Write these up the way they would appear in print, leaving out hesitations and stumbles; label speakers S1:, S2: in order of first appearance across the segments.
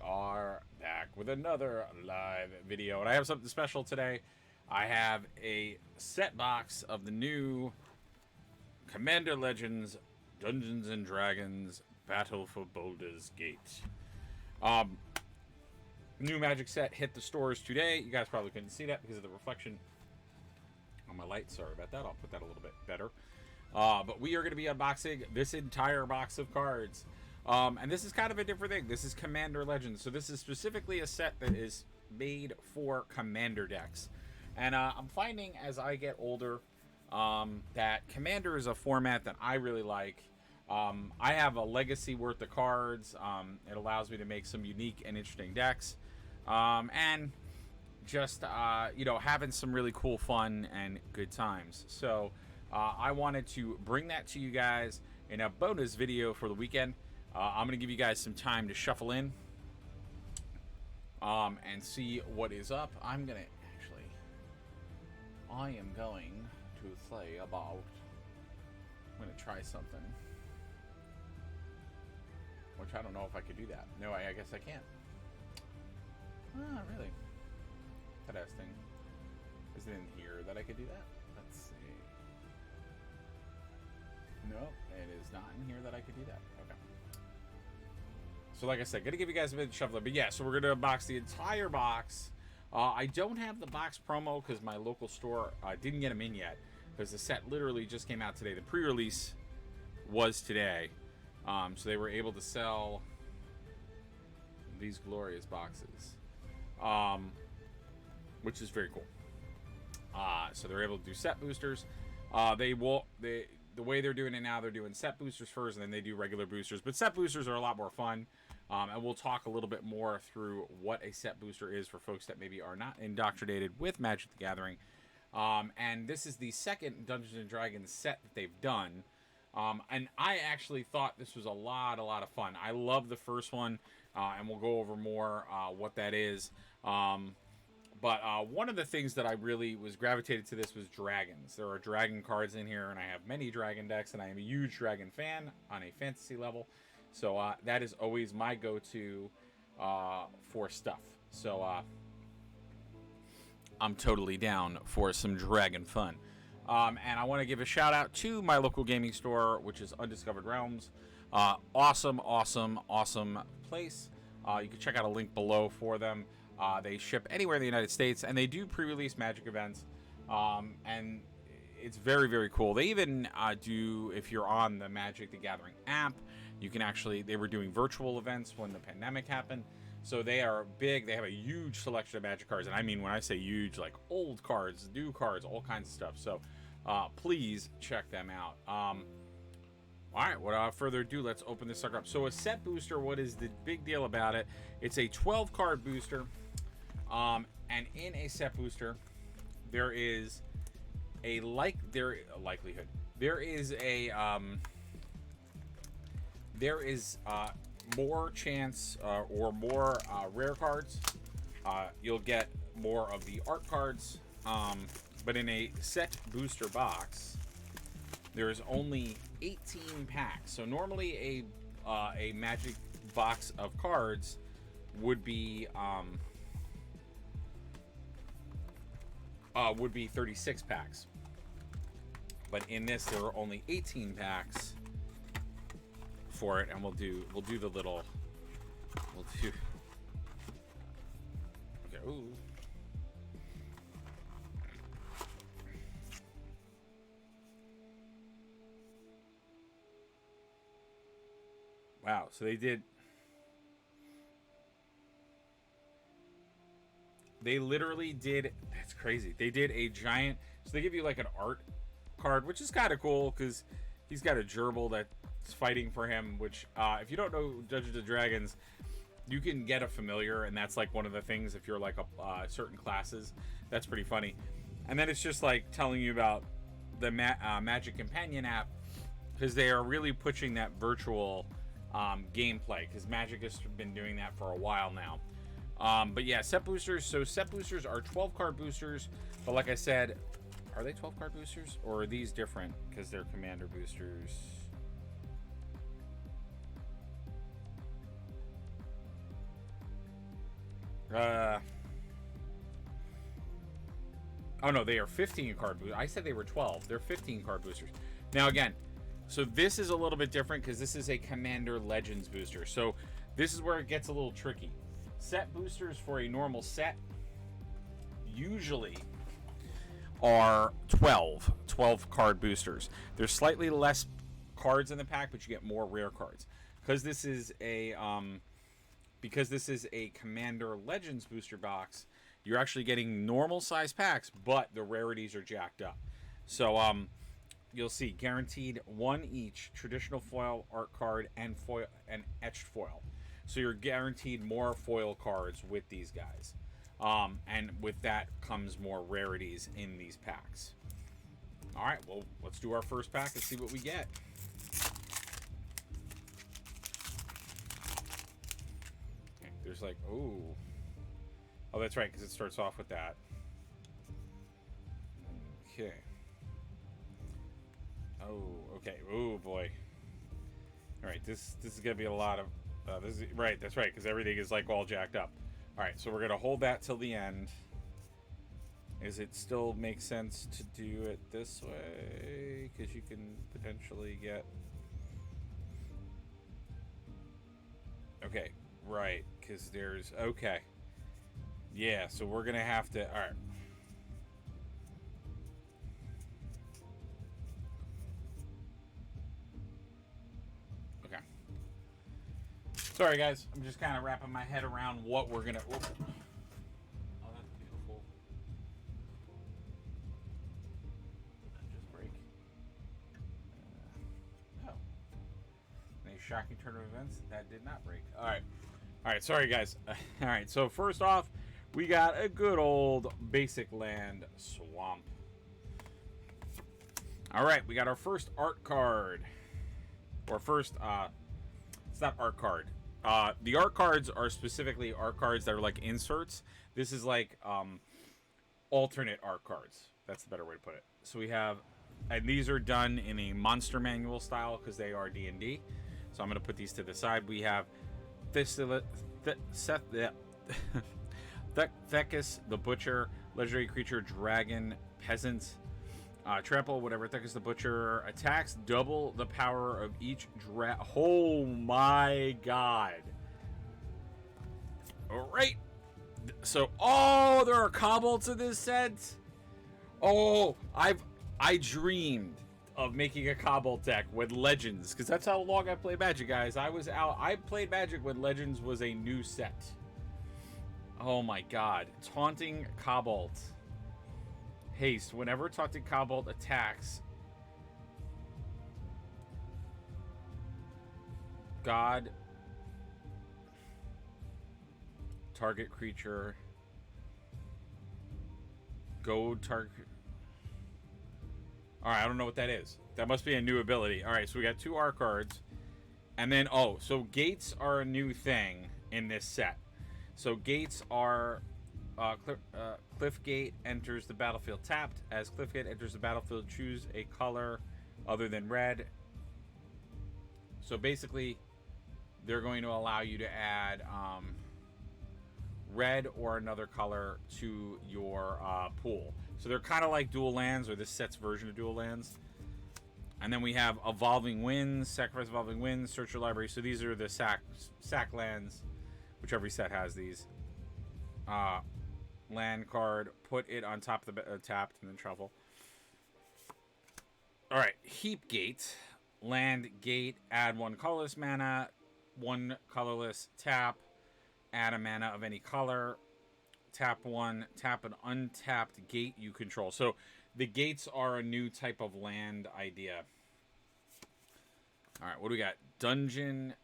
S1: are back with another live video, and I have something special today. I have a set box of the new Commander Legends Dungeons and Dragons Battle for Boulders Gate. New Magic set hit the stores today. You guys probably couldn't see that because of the reflection on my light. Sorry about that. I'll put that a little bit better. But we are going to be unboxing this entire box of cards. And this is kind of a different thing. This is Commander Legends. So this is specifically a set that is made for Commander decks. And I'm finding as I get older that Commander is a format that I really like. I have a legacy worth of cards. It allows me to make some unique and interesting decks. And just, you know, having some really cool fun and good times. So I wanted to bring that to you guys in a bonus video for the weekend. I'm going to give you guys some time to shuffle in and see what is up. I am going to say about, I'm going to try something, which I don't know if I could do that. No, I guess I can't. Ah, really? Interesting. Is it in here that I could do that? Let's see. No, it is not in here that I could do that. Okay. So like I said, gonna give you guys a bit of shuffling, but yeah, so we're gonna unbox the entire box. I don't have the box promo because my local store didn't get them in yet because the set literally just came out today. The pre-release was today, so they were able to sell these glorious boxes, which is very cool. So they're able to do set boosters. The way they're doing it now, they're doing set boosters first, and then they do regular boosters. But set boosters are a lot more fun, and we'll talk a little bit more through what a set booster is for folks that maybe are not indoctrinated with Magic the Gathering. And this is the second Dungeons and Dragons set that they've done, and I actually thought this was a lot of fun. I love the first one, and we'll go over more what that is. But one of the things that I really was gravitated to this was dragons. There are dragon cards in here, and I have many dragon decks, and I am a huge dragon fan on a fantasy level. So that is always my go-to for stuff. So I'm totally down for some dragon fun. And I want to give a shout-out to my local gaming store, which is Undiscovered Realms. Awesome place. You can check out a link below for them. They ship anywhere in the United States, and they do pre-release Magic events, and it's very cool. They even do, if you're on the Magic the Gathering app, you can actually, they were doing virtual events when the pandemic happened, so they are big. They have a huge selection of Magic cards, and I mean when I say huge, like old cards, new cards, all kinds of stuff, so please check them out. Alright, without further ado, let's open this sucker up. So a set booster, what is the big deal about it? It's a 12 card booster. And in a set booster, there is a likelihood. There is more chance or more rare cards. You'll get more of the art cards. But in a set booster box, there is only 18 packs. So normally a Magic box of cards would be 36 packs, but in this there are only 18 packs for it, and we'll do the little, okay. Ooh. Wow, so they literally did, that's crazy. They did a giant, so they give you like an art card, which is kind of cool because he's got a gerbil that's fighting for him, which if you don't know Dungeons and Dragons, you can get a familiar, and that's like one of the things if you're like a certain classes. That's pretty funny. And then it's just like telling you about the Magic Companion app, because they are really pushing that virtual gameplay, because Magic has been doing that for a while now. But yeah, set boosters. So set boosters are 12 card boosters, but like I said, are they 12 card boosters or are these different because they're commander boosters? Oh no, they are 15 card boosters. I said they were 12. They're 15 card boosters. Now again, so this is a little bit different because this is a Commander Legends booster. So this is where it gets a little tricky. Set boosters for a normal set usually are 12 card boosters. There's slightly less cards in the pack, but you get more rare cards. Because this is a Commander Legends booster box, you're actually getting normal size packs, but the rarities are jacked up. So you'll see guaranteed one each traditional foil, art card, and foil and etched foil. So you're guaranteed more foil cards with these guys. And with that comes more rarities in these packs. All right, well, let's do our first pack and see what we get. Okay, there's like, ooh. Oh, that's right, because it starts off with that. Okay. Oh, okay. Oh, boy. All right, this is going to be a lot of... this is, right, that's right, because everything is like all jacked up. All right, so we're going to hold that till the end. Is it still make sense to do it this way? Because you can potentially get... Okay, right, because there's... Okay. Yeah, so we're going to have to... All right. Okay. Sorry, guys. I'm just kind of wrapping my head around what we're going to... Oh, that's beautiful. Did that just break? No. In a shocking turn of events, that did not break. All right. All right, sorry, guys. All right, so first off, we got a good old basic land swamp. All right, we got our first art card. Or first, it's not art card. The art cards are specifically art cards that are like inserts. This is like alternate art cards. That's the better way to put it. So we have, and these are done in a monster manual style because they are D&D. So I'm going to put these to the side. We have Thecus the Butcher, legendary creature, dragon, peasant, trample, whatever. Thecus the Butcher attacks double the power of each Oh my god. Alright. So, oh, there are kobolds in this set. Oh, I dreamed of making a kobold deck with Legends, because that's how long I played Magic, guys. I played Magic when Legends was a new set. Oh my god. Taunting Kobold. Haste. Whenever Taunting Kobold attacks, God, target creature, goad target. Alright, I don't know what that is. That must be a new ability. Alright, so we got two art cards. And then, oh, so gates are a new thing in this set. So gates are Cliff Gate enters the battlefield tapped. As Cliff Gate enters the battlefield, choose a color other than red. So basically, they're going to allow you to add red or another color to your pool. So they're kind of like dual lands, or this set's version of dual lands. And then we have Evolving Winds, Sacrifice Evolving Winds, Search Your Library. So these are the sack lands, which every set has these. Land card, put it on top of the tapped, and then shuffle. Alright, Heap Gate. Land gate, add one colorless mana, one colorless tap, add a mana of any color, tap one, tap an untapped gate you control. So the gates are a new type of land idea. Alright, what do we got? Dungeon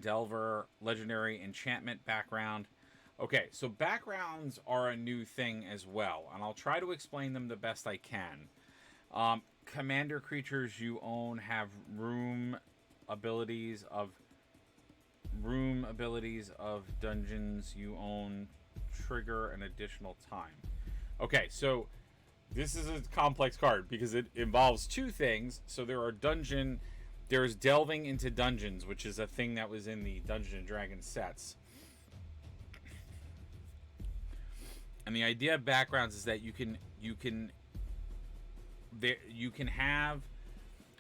S1: Delver, legendary enchantment background. Okay, so backgrounds are a new thing as well, and I'll try to explain them the best I can. Commander creatures you own have room abilities of dungeons you own trigger an additional time. Okay, so this is a complex card because it involves two things. So there's delving into dungeons, which is a thing that was in the Dungeons and Dragons sets. And the idea of backgrounds is that you can have,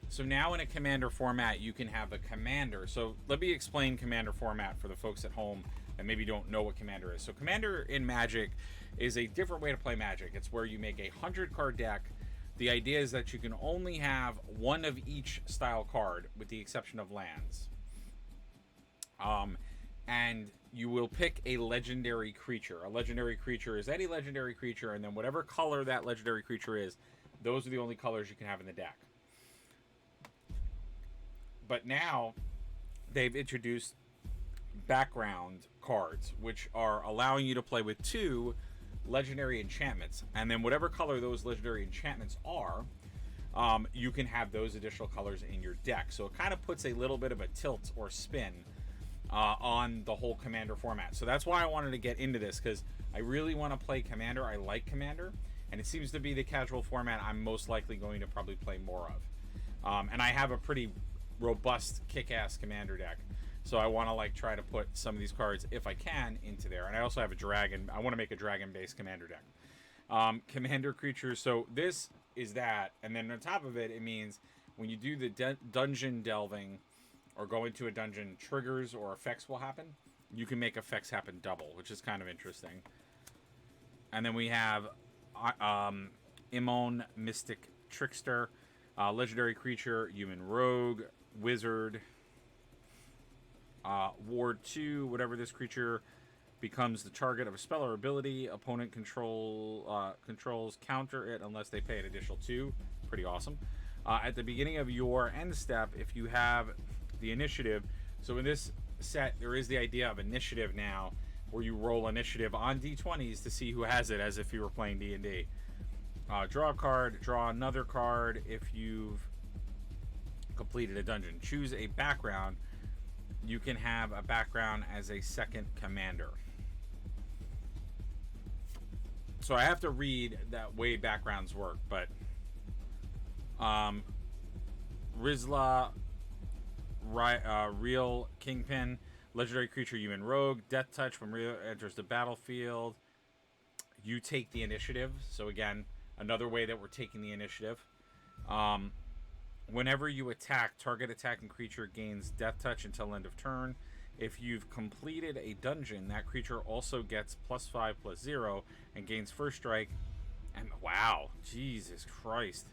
S1: so now in a commander format you can have a commander. So let me explain commander format for the folks at home that maybe don't know what commander is. So commander in Magic is a different way to play Magic. It's where you make a 100-card deck. The idea is that you can only have one of each style card, with the exception of lands. And you will pick a legendary creature. A legendary creature is any legendary creature, and then whatever color that legendary creature is, those are the only colors you can have in the deck. But now they've introduced background cards, which are allowing you to play with 2 legendary enchantments, and then whatever color those legendary enchantments are, you can have those additional colors in your deck. So it kind of puts a little bit of a tilt or spin on the whole commander format. So that's why I wanted to get into this, because I really want to play commander. I like commander, and it seems to be the casual format I'm most likely going to probably play more of. And I have a pretty robust kick-ass commander deck, so I want to like try to put some of these cards, if I can, into there. And I also have a dragon. I want to make a dragon-based commander deck. Commander creatures. So this is that, and then on top of it, it means when you do the dungeon delving or go into a dungeon, triggers or effects will happen. You can make effects happen double, which is kind of interesting. And then we have Imon, Mystic Trickster, legendary creature, human rogue, wizard, ward 2. Whatever this creature becomes the target of a spell or ability, opponent controls counter it unless they pay an additional 2. Pretty awesome. At the beginning of your end step, if you have the initiative, so in this set there is the idea of initiative now, where you roll initiative on d20s to see who has it, as if you were playing D&D. Draw a card, draw another card if you've completed a dungeon. Choose a background. You can have a background as a second commander. So I have to read that way backgrounds work, but Rizla, Real Kingpin, legendary creature, human rogue, death touch. When Real enters the battlefield, you take the initiative. So again, another way that we're taking the initiative. Whenever you attack, target attacking creature gains death touch until end of turn. If you've completed a dungeon, that creature also gets +5/+0 and gains first strike. And wow, Jesus Christ,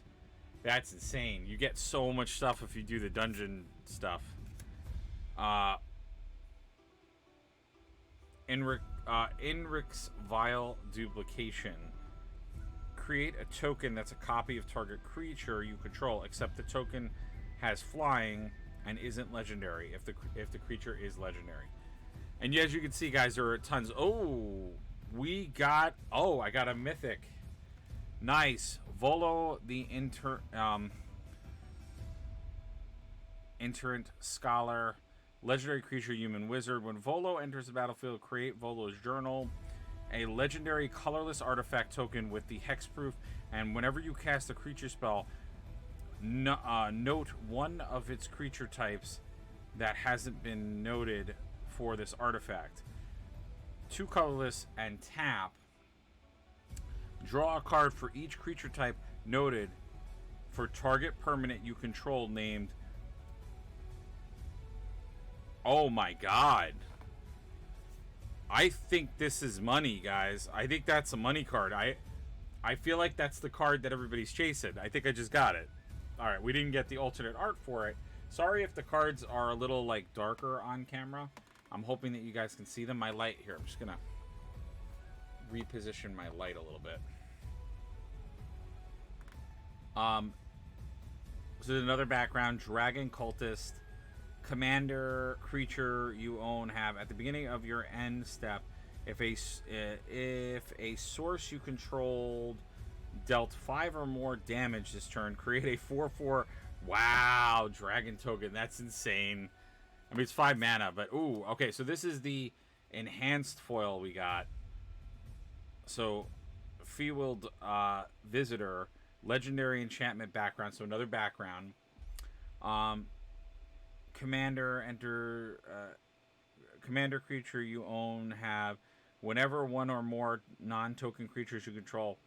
S1: that's insane. You get so much stuff if you do the dungeon stuff. Inric's Vile Duplication. Create a token that's a copy of target creature you control, except the token has flying and isn't legendary if the creature is legendary. And as you can see, guys, there are tons. Oh, I got a mythic. Nice. Volo the Interant Scholar, legendary creature, human wizard. When Volo enters the battlefield, create Volo's Journal, a legendary colorless artifact token with the hexproof, and whenever you cast a creature spell, note one of its creature types that hasn't been noted for this artifact. 2 colorless and tap. Draw a card for each creature type noted for target permanent you control named. Oh my god. I think this is money, guys. I think that's a money card. I feel like that's the card that everybody's chasing. I think I just got it. Alright, we didn't get the alternate art for it. Sorry if the cards are a little, like, darker on camera. I'm hoping that you guys can see them. My light here, I'm just gonna reposition my light a little bit. So there's another background. Dragon Cultist. Commander creature you own have at the beginning of your end step, if a source you controlled dealt 5 or more damage this turn, create a 4/4. Wow, dragon token. That's insane. I mean, it's 5 mana, but ooh, okay. So this is the enhanced foil we got. So Fewiled Visitor, legendary enchantment background. So another background. Commander creature you own have Whenever one or more non-token creatures you control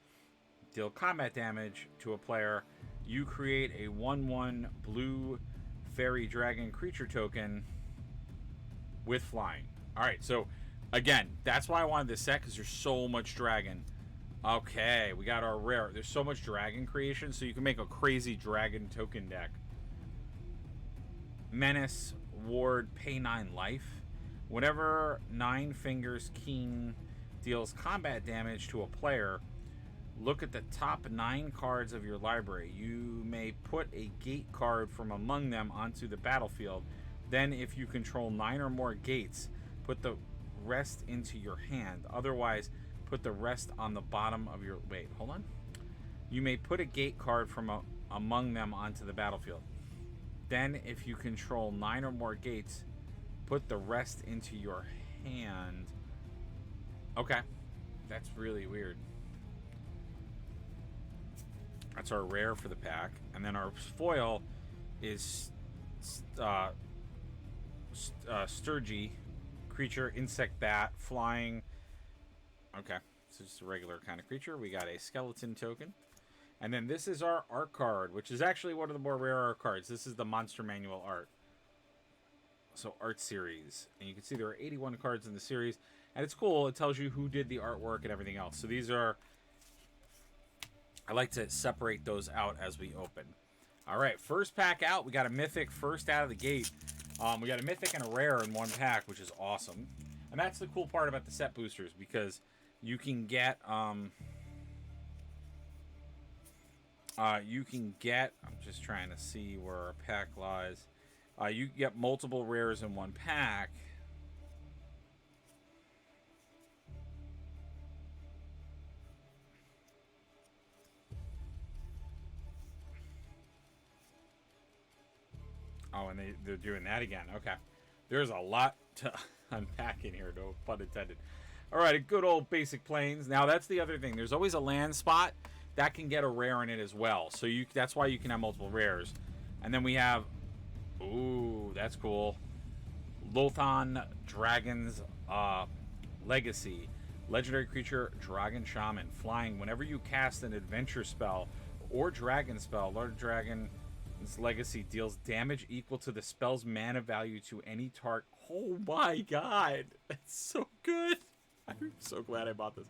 S1: deal combat damage to a player, you create a 1/1 blue fairy dragon creature token with flying. Alright, so again, that's why I wanted this set, because there's so much dragon. Okay, we got our rare. There's so much dragon creation, so you can make a crazy dragon token deck. Menace, Ward, pay 9 life. Whenever 9 Fingers King deals combat damage to a player, look at the top 9 cards of your library. You may put a gate card from among them onto the battlefield. Then, if you control 9 or more gates, put the rest into your hand. Otherwise, put the rest on the bottom of your... Wait, hold on. You may put a gate card from among them onto the battlefield. Then, if you control 9 or more gates, put the rest into your hand. Okay. That's really weird. That's our rare for the pack. And then our foil is Sturgy. Creature, insect bat, flying. Okay. So just a regular kind of creature. We got a skeleton token. And then this is our art card, which is actually one of the more rare art cards. This is the Monster Manual art. So art series. And you can see there are 81 cards in the series. And it's cool. It tells you who did the artwork and everything else. So these are... I like to separate those out as we open. All right, first pack out. We got a mythic first out of the gate. We got a mythic and a rare in one pack, which is awesome. And that's the cool part about the set boosters, because you can get... I'm just trying to see where our pack lies. You get multiple rares in one pack. Oh, and they're doing that again. Okay. There's a lot to unpack in here, no pun intended. All right, a good old basic plains. Now, that's the other thing. There's always a land spot that can get a rare in it as well. So that's why you can have multiple rares. And then we have... Ooh, that's cool. Lothon Dragon's Legacy. Legendary creature, Dragon Shaman. Flying. Whenever you cast an adventure spell or dragon spell, Large Dragon's Legacy deals damage equal to the spell's mana value to any target. Oh my god. That's so good. I'm so glad I bought this.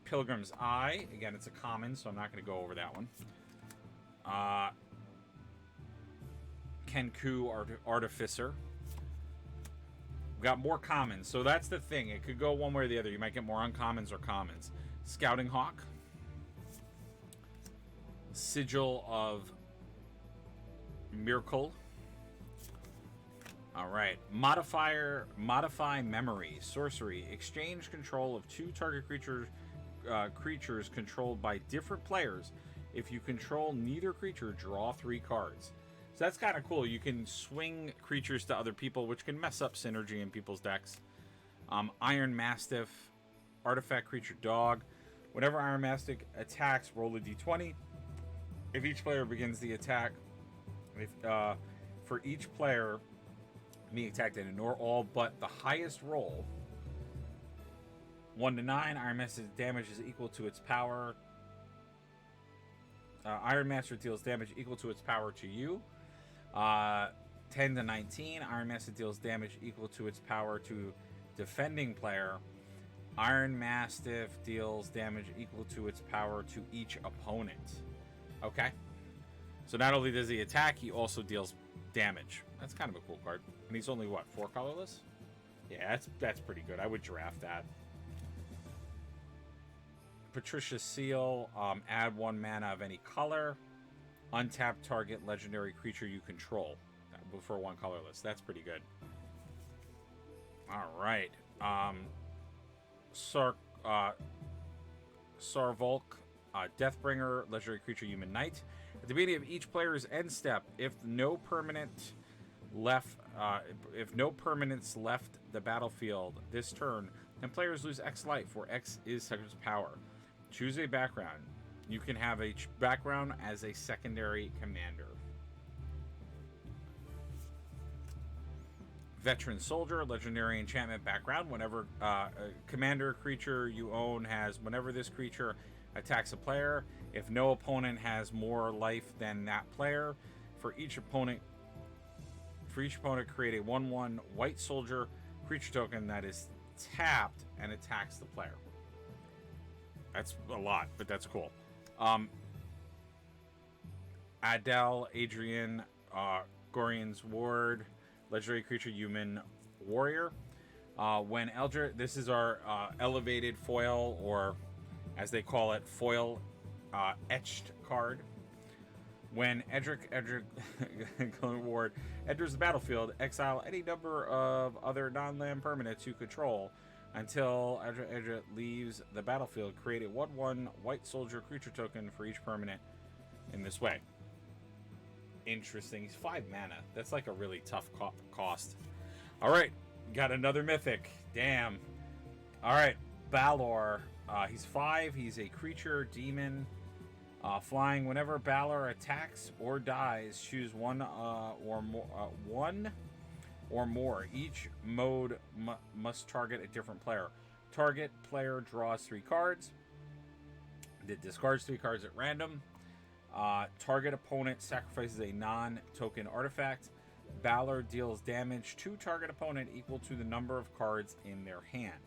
S1: Pilgrim's Eye. Again, it's a common, so I'm not going to go over that one. Kenku Artificer. We got more commons, so that's the thing. It could go one way or the other. You might get more uncommons or commons. Scouting Hawk. Sigil of Miracle. Alright. Modify Memory. Sorcery. Exchange control of 2 target creatures controlled by different players. If you control neither creature, draw 3 cards. So that's kind of cool. You can swing creatures to other people, which can mess up synergy in people's decks. Iron Mastiff. Artifact creature dog. Whenever Iron Mastiff attacks, roll a d20. If each player begins the attack, for each player being attacked, and ignore all but the highest roll. 1 to 9, Iron Master's damage is equal to its power. Iron Master deals damage equal to its power to you. 10 to 19, Iron Master deals damage equal to its power to defending player. Iron Mastiff deals damage equal to its power to each opponent. Okay. So not only does he attack, he also deals damage. That's kind of a cool card. And he's only, what, 4 colorless? Yeah, that's pretty good. I would draft that. Patricia's Seal. Add 1 mana of any color. Untap target legendary creature you control. For 1 colorless. That's pretty good. Alright. Sarvolk. Deathbringer, legendary creature, human knight. At the beginning of each player's end step, if no permanents left the battlefield this turn, then players lose X life, where X is such power. Choose a background. You can have a background as a secondary commander. Veteran Soldier, legendary enchantment background. Whenever a commander creature you own has, whenever this creature attacks a player, if no opponent has more life than that player, for each opponent, create a 1/1 white soldier creature token that is tapped and attacks the player. That's a lot, but that's cool. Adele, Adrian, Gorian's Ward, legendary creature, human warrior. When Eldritch, this is our elevated foil, or as they call it, foil etched card. When Edric Ward enters the battlefield, exile any number of other non-land permanents you control until Edric leaves the battlefield. Create a 1/1 white soldier creature token for each permanent in this way. Interesting. He's 5 mana. That's like a really tough cost. All right, got another mythic. Damn. All right, Balor. He's 5. He's a creature demon. Flying. Whenever Balor attacks or dies, choose one or more. Each mode must target a different player. Target player draws 3 cards. It discards 3 cards at random. Target opponent sacrifices a non-token artifact. Balor deals damage to target opponent equal to the number of cards in their hand.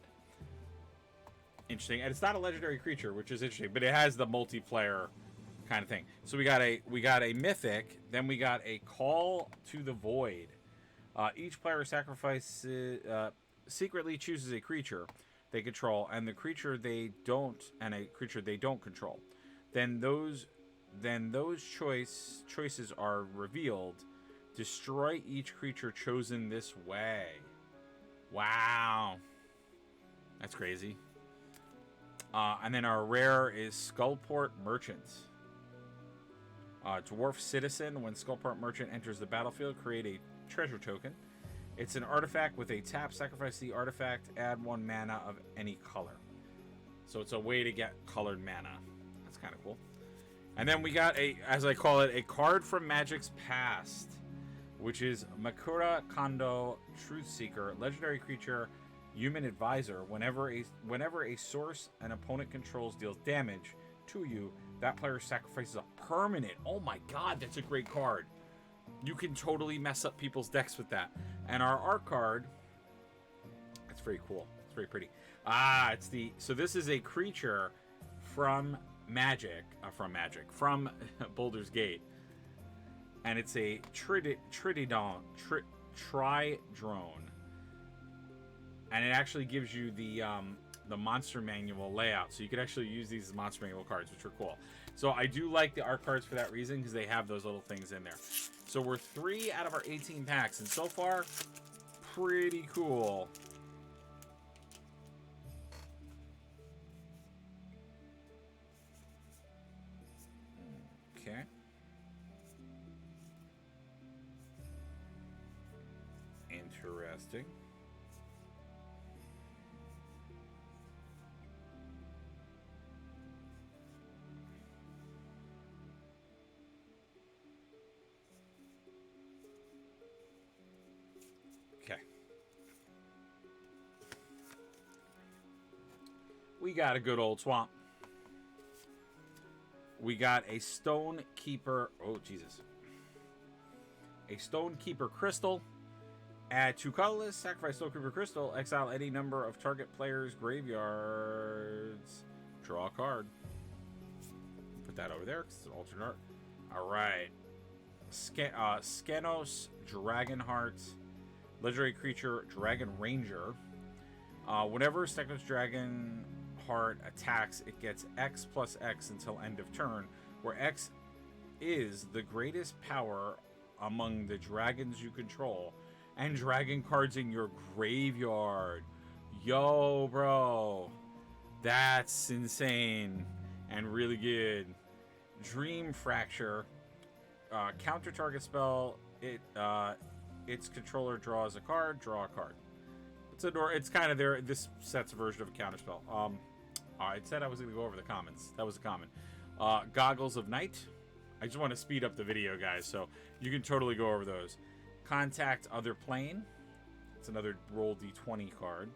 S1: Interesting. And it's not a legendary creature, which is interesting, but it has the multiplayer kind of thing. So we got a mythic, then we got a Call to the Void. Each player sacrifices secretly chooses a creature they control and the creature they don't control. Then those choices are revealed. Destroy each creature chosen this way. Wow. That's crazy. And then our rare is Skullport Merchant. Dwarf Citizen. When Skullport Merchant enters the battlefield, create a treasure token. It's an artifact with a tap. Sacrifice the artifact. Add 1 mana of any color. So it's a way to get colored mana. That's kind of cool. And then we got as I call it, a card from Magic's past, which is Makura Kondo, Truth Seeker, legendary creature, human advisor. Whenever a source an opponent controls deals damage to you, that player sacrifices a permanent. Oh my god, that's a great card. You can totally mess up people's decks with that. And our art card, it's very cool. It's very pretty. So this is a creature from Boulders Gate, and it's a Tridrone, and it actually gives you the monster manual layout, so you could actually use these as monster manual cards, which are cool. So I do like the art cards for that reason, because they have those little things in there. So we're 3 out of our 18 packs, and so far, pretty cool. Okay. Interesting. Okay. We got a good old swamp. We got a Stonekeeper. Oh, Jesus. A Stonekeeper Crystal. Add 2 colorless. Sacrifice Stonekeeper Crystal. Exile any number of target players' graveyards. Draw a card. Put that over there because it's an alternate art. Alright. Skenos Dragonheart. Legendary creature, Dragon Ranger. Whenever Skenos Dragonheart attacks, it gets X plus X until end of turn, where X is the greatest power among the dragons you control and dragon cards in your graveyard. Yo, bro. That's insane and really good. Dream Fracture. Counter target spell. Its controller draws a card. Draw a card. It's kind of this set's version of a counter spell. I said I was going to go over the commons. That was a common. Goggles of Night. I just want to speed up the video, guys, so you can totally go over those. Contact Other Plane. It's another roll d20 card.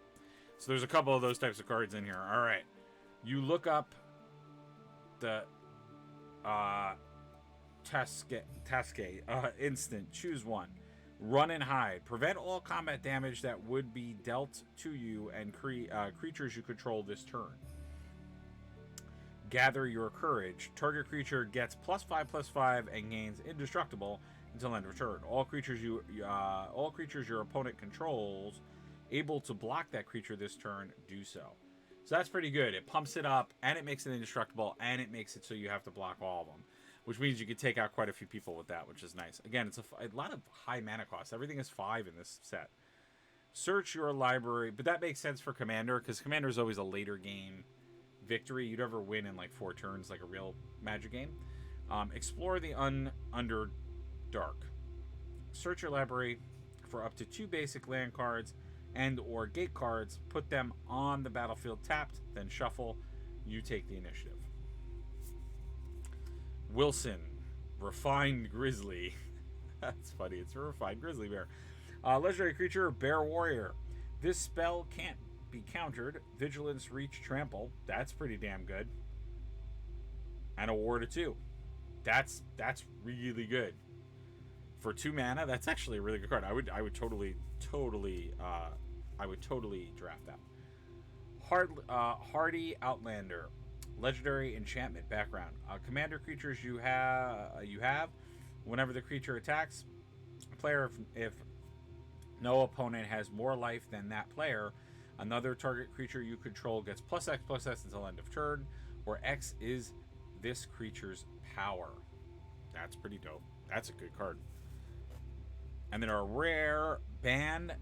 S1: So there's a couple of those types of cards in here. All right. You look up the Tasque instant. Choose one. Run and hide. Prevent all combat damage that would be dealt to you and creatures you control this turn. Gather your courage. Target creature gets +5/+5 and gains indestructible until end of turn. All creatures your opponent controls able to block that creature this turn do so. So that's pretty good. It pumps it up and it makes it indestructible and it makes it so you have to block all of them, which means you could take out quite a few people with that, which is nice. Again, it's a lot of high mana cost. Everything is 5 in this set. Search your library, but that makes sense for Commander because Commander is always a later game victory. You'd ever win in like 4 turns like a real Magic game. Explore the Underdark. Search your library for up to 2 basic land cards and or gate cards. Put them on the battlefield tapped, then shuffle. You take the initiative. Wilson, Refined Grizzly. That's funny. It's a Refined Grizzly Bear. Legendary creature, Bear Warrior. This spell can't be countered. Vigilance, Reach, Trample. That's pretty damn good. And a Ward of 2. That's really good. For 2 mana, that's actually a really good card. I would totally draft that. Hardy Outlander. Legendary enchantment background. Commander creatures you have. Whenever the creature attacks, player, if no opponent has more life than that player, another target creature you control gets +X/+S until end of turn, where X is this creature's power. That's pretty dope. That's a good card. And then our rare Bane,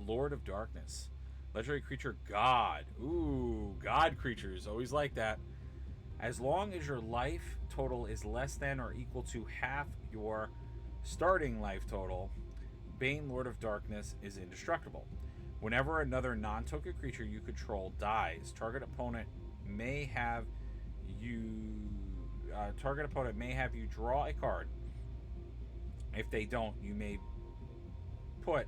S1: Lord of Darkness. Legendary creature, God. Ooh, God creatures. Always like that. As long as your life total is less than or equal to half your starting life total, Bane, Lord of Darkness is indestructible. Whenever another non-token creature you control dies, target opponent may have you draw a card. If they don't, you may put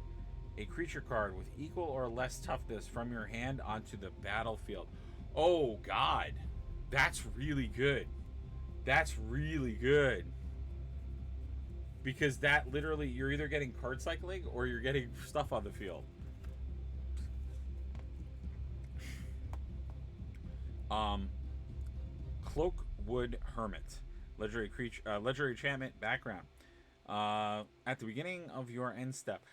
S1: a creature card with equal or less toughness from your hand onto the battlefield. Oh, God. That's really good. That's really good. Because that literally, you're either getting card cycling or you're getting stuff on the field. Cloak Wood Hermit. Legendary creature, legendary enchantment background. At the beginning of your end step,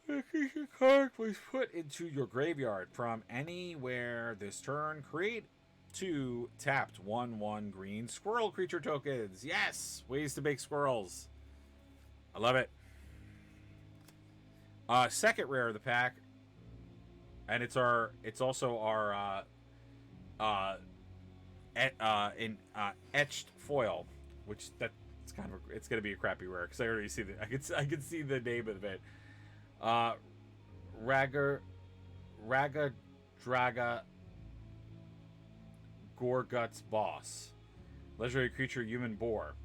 S1: a creature card was put into your graveyard from anywhere this turn. Create 2 tapped 1/1 green squirrel creature tokens. Yes, ways to make squirrels. I love it. Second rare of the pack, and it's also our etched foil, which it's kind of it's gonna be a crappy rare because I already see I can see the name of it. Raga Draga Goreguts Boss. Legendary creature, human boar.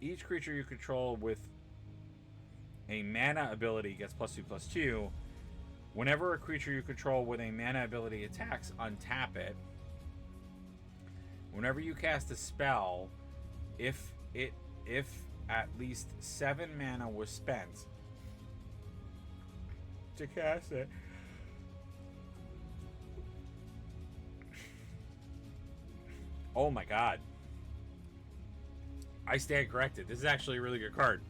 S1: Each creature you control with a mana ability gets +2/+2. Whenever a creature you control with a mana ability attacks, untap it. Whenever you cast a spell, if at least 7 mana was spent to cast it, oh my God, I stand corrected. This is actually a really good card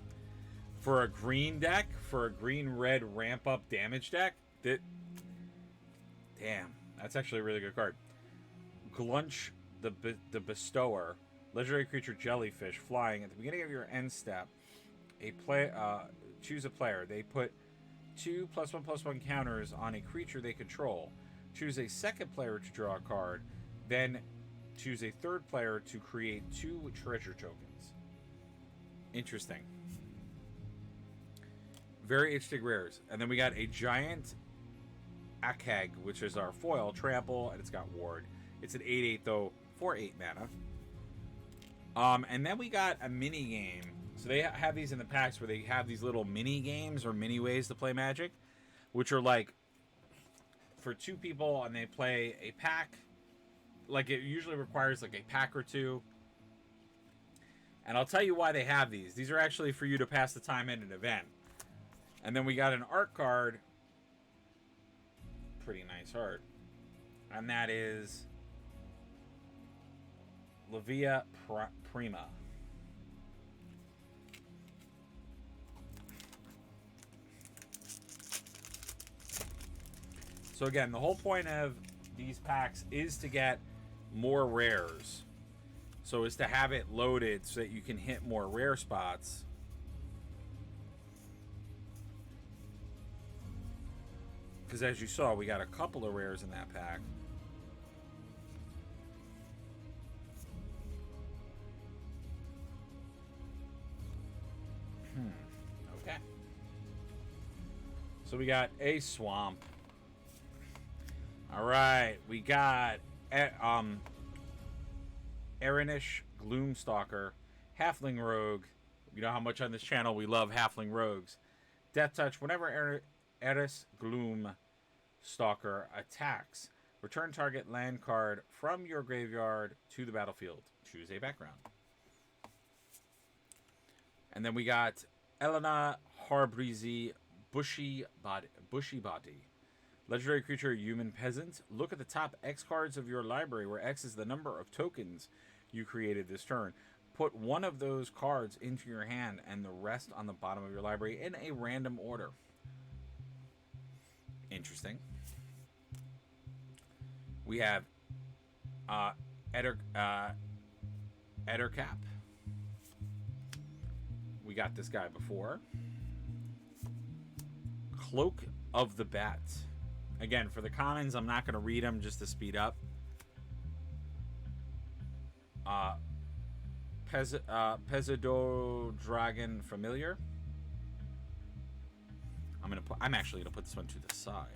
S1: for a green deck, for a green-red ramp-up damage deck. Damn, that's actually a really good card. Glunch the Bestower. Legendary creature, jellyfish, flying. At the beginning of your end step, choose a player. They put 2 +1/+1 counters on a creature they control. Choose a second player to draw a card. Then choose a third player to create 2 treasure tokens. Interesting. Very interesting rares. And then we got a giant Akhag, which is our foil, trample, and it's got ward. It's an 8/8 though, for 8 mana. And then we got a mini game. So they have these in the packs where they have these little mini games or mini ways to play Magic, which are like for 2 people, and they play a pack. Like, it usually requires like a pack or 2. And I'll tell you why they have these. These are actually for you to pass the time in an event. And then we got an art card. Pretty nice art. And that is Lavia Prima. So again, the whole point of these packs is to get more rares. So is to have it loaded so that you can hit more rare spots. Because as you saw, we got a couple of rares in that pack. Okay. So we got a swamp. All right, we got Erinish Gloomstalker, Halfling Rogue. You know how much on this channel we love Halfling Rogues. Death Touch. Whenever Eris Gloomstalker attacks, return target land card from your graveyard to the battlefield. Choose a background. And then we got Elena Harbrizi Bushy Body. Legendary creature, human peasant. Look at the top X cards of your library, where X is the number of tokens you created this turn. Put one of those cards into your hand and the rest on the bottom of your library in a random order. Interesting. We have Ettercap. We got this guy before. Cloak of the Bat. Again, for the commons, I'm not going to read them just to speed up. Pezado Dragon Familiar. I'm actually gonna put this one to the side.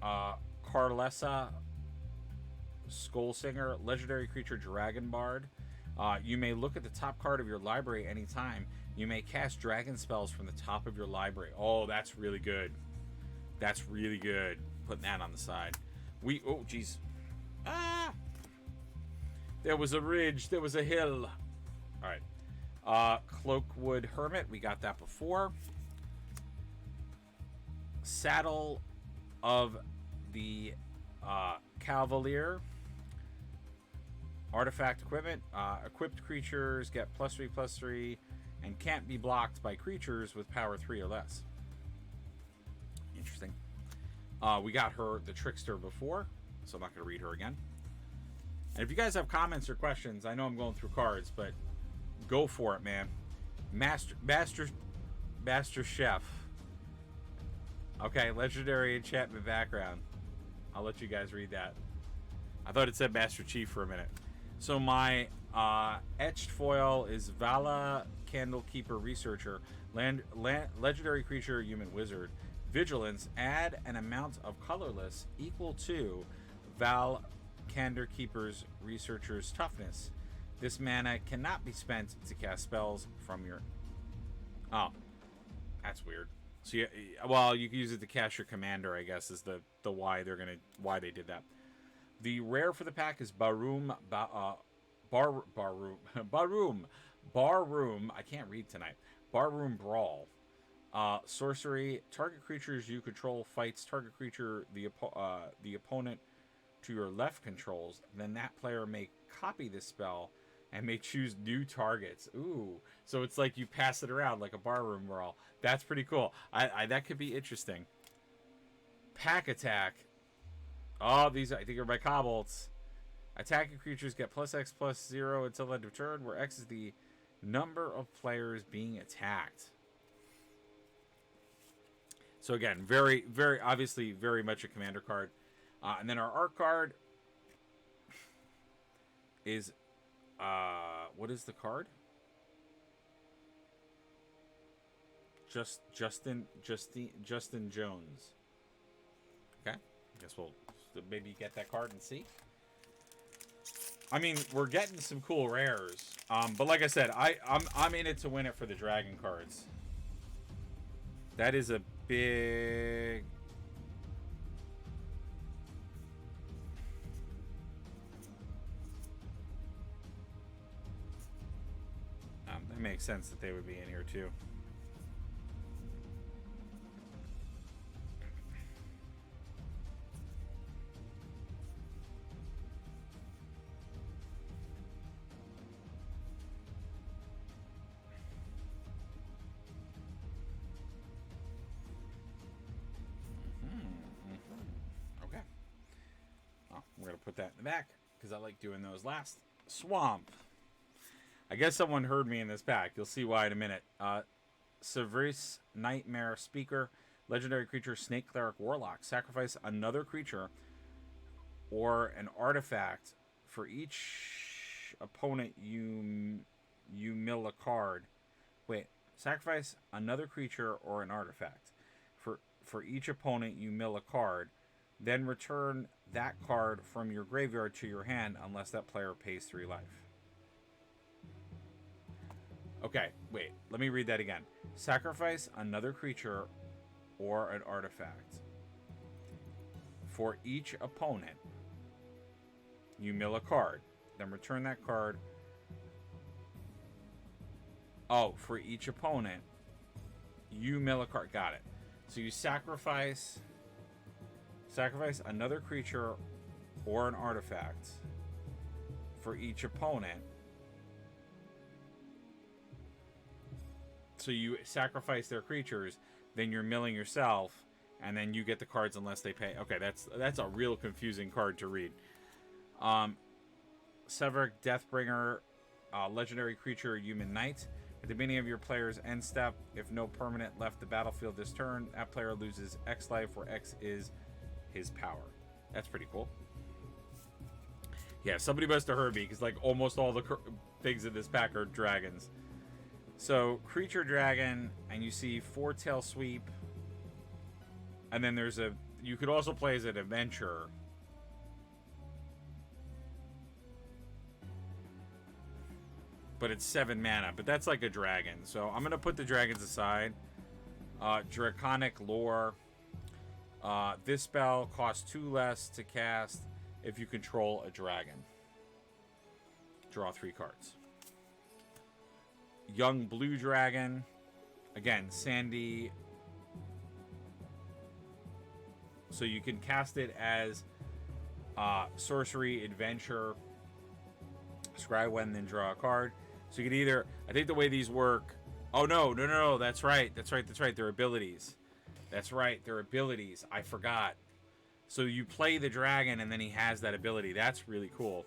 S1: Carlessa Skullsinger, legendary creature, Dragon Bard. You may look at the top card of your library anytime. You may cast dragon spells from the top of your library. Oh, that's really good. That's really good. Putting that on the side. Oh, jeez. Ah! There was a ridge. There was a hill. All right. Cloakwood Hermit. We got that before. Saddle of the Cavalier. Artifact equipment. Equipped creatures get +3/+3 and can't be blocked by creatures with power 3 or less. Interesting. We got her, the Trickster, before, so I'm not going to read her again. And if you guys have comments or questions, I know I'm going through cards, but go for it, man. Master Chef. Okay, legendary enchantment background. I'll let you guys read that. I thought it said Master Chief for a minute. So my etched foil is Vala Candlekeeper Researcher, legendary creature, human wizard. Vigilance, add an amount of colorless equal to Val Candlekeeper's Researcher's toughness. This mana cannot be spent to cast spells from your... Oh, that's weird. So yeah, well, you can use it to cast your commander, I guess, is the why they did that. The rare for the pack is Barroom. I can't read tonight. Barroom Brawl. Sorcery. Target creatures you control fights target creature the opponent to your left controls. Then that player may copy this spell and may choose new targets. Ooh, so it's like you pass it around like a Barroom Brawl. That's pretty cool. That could be interesting. Pack Attack. Oh, these I think are by Kobolds. Attacking creatures get +X/+0 until end of turn, where X is the number of players being attacked. So again, very, very obviously, very much a commander card. And then our art card is what is the card? Justin Jones. Okay, I guess we'll maybe get that card and see. I mean, we're getting some cool rares. But like I said, I'm in it to win it for the dragon cards. That is a big... that makes sense that they would be in here too. Okay. Oh, we're going to put that in the back because I like doing those last. Swamp. I guess someone heard me in this pack. You'll see why in a minute. Severus Nightmare Speaker. Legendary creature, Snake Cleric Warlock. Sacrifice another creature or an artifact. For each opponent you mill a card. Wait. Sacrifice another creature or an artifact. For each opponent you mill a card. Then return that card from your graveyard to your hand unless that player pays 3 life. Okay, wait. Let me read that again. Sacrifice another creature or an artifact. For each opponent, you mill a card. Then return that card. Oh, for each opponent, you mill a card. Got it. So you sacrifice another creature or an artifact for each opponent. So you sacrifice their creatures, then you're milling yourself, and then you get the cards unless they pay. Okay, that's a real confusing card to read. Severic Deathbringer, legendary creature, human knight. At the beginning of your player's end step, if no permanent left the battlefield this turn, that player loses X life, where X is his power. That's pretty cool. Yeah, somebody must have heard me, because like almost all the things in this pack are dragons. So, creature dragon, and you see 4-tail sweep. And then there's a... You could also play as an adventurer. But it's 7 mana. But that's like a dragon. So, I'm going to put the dragons aside. Draconic Lore. This spell costs 2 less to cast if you control a dragon. Draw 3 cards. Young Blue Dragon. Again, Sandy. So you can cast it as sorcery, adventure, scry when, then draw a card. So you can either... I think the way these work... Oh, no. That's right. Their abilities. That's right. Their abilities. I forgot. So you play the dragon, and then he has that ability. That's really cool.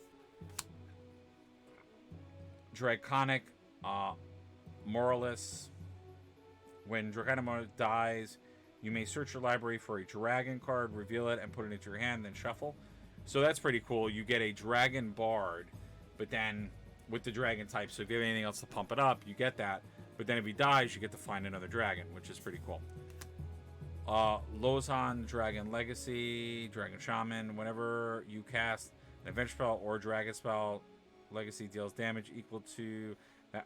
S1: Draconic Moralist. When Draconic Moralist dies, you may search your library for a dragon card, reveal it, and put it into your hand, then shuffle. So that's pretty cool. You get a dragon bard, but then with the dragon type. So if you have anything else to pump it up, you get that. But then if he dies, you get to find another dragon, which is pretty cool. Lozan, Dragon Legacy, Dragon Shaman. Whenever you cast an adventure spell or dragon spell, Legacy deals damage equal to...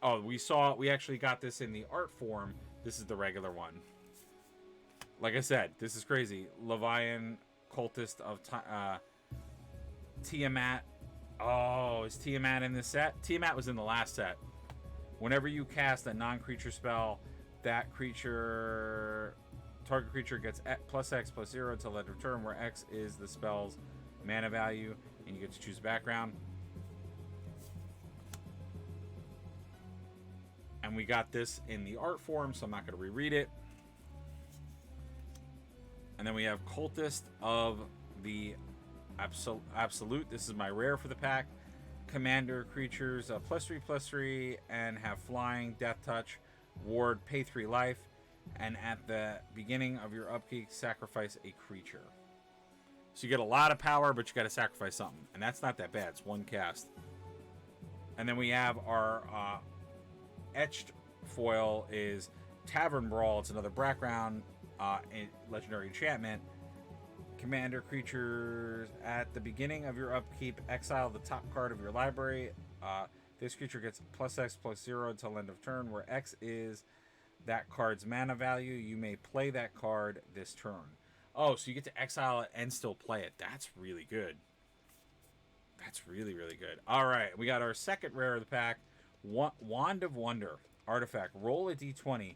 S1: Oh, we actually got this in the art form. This is the regular one. Like I said, this is crazy. Levian, Cultist of Tiamat. Oh, is Tiamat in this set? Tiamat was in the last set. Whenever you cast a non-creature spell, that creature... Target creature gets plus X plus 0 until end of turn, where X is the spell's mana value, and you get to choose a background. And we got this in the art form, so I'm not going to reread it. And then we have Cultist of the Absolute. This is my rare for the pack. Commander creatures +3/+3 and have flying, death touch, ward, pay 3 life. And at the beginning of your upkeep, sacrifice a creature. So you get a lot of power, but you got to sacrifice something. And that's not that bad. It's 1 cast. And then we have our etched foil is Tavern Brawl. It's another background legendary enchantment. Commander creatures at the beginning of your upkeep, exile the top card of your library. This creature gets +X/+0 until end of turn, where X is that card's mana value. You may play that card this turn. Oh, so you get to exile it and still play it. That's really good. That's really, really good. All right, we got our second rare of the pack. Wand of Wonder. Artifact. Roll a d20.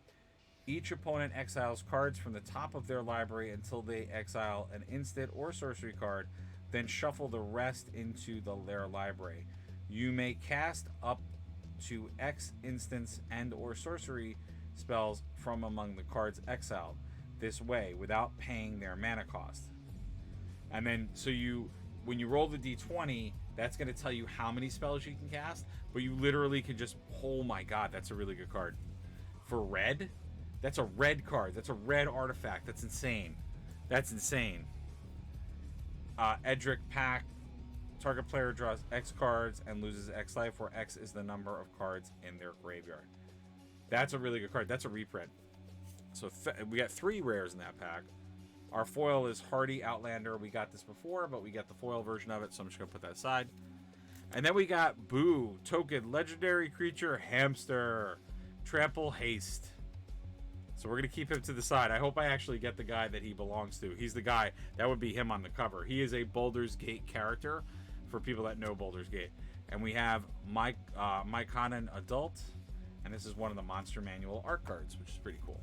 S1: Each opponent exiles cards from the top of their library until they exile an instant or sorcery card, then shuffle the rest into their library. You may cast up to X instants and or sorcery spells from among the cards exiled this way without paying their mana cost. And then, so when you roll the d20, that's going to tell you how many spells you can cast, but you literally can just, oh my god, that's a really good card. For red, that's a red card. That's a red artifact. That's insane. That's insane. Edric Pack. Target player draws X cards and loses X life, where X is the number of cards in their graveyard. That's a really good card. That's a reprint. So we got 3 rares in that pack. Our foil is Hardy Outlander. We got this before, but we got the foil version of it, so I'm just going to put that aside. And then we got Boo, token, legendary creature, hamster, trample, haste. So we're going to keep him to the side. I hope I actually get the guy that he belongs to. He's the guy. That would be him on the cover. He is a Boulders Gate character for people that know Boulders Gate. And we have Myconan Adult. And this is one of the Monster Manual art cards, which is pretty cool.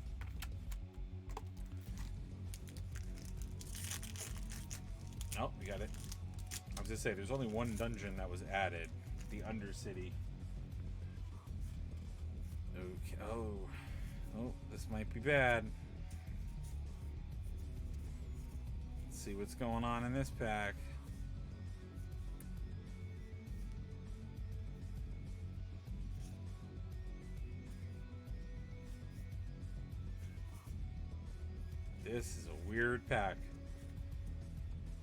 S1: Oh, we got it. I was going to say, there's only one dungeon that was added. The Undercity. Okay. Oh, this might be bad. Let's see what's going on in this pack. This is a weird pack.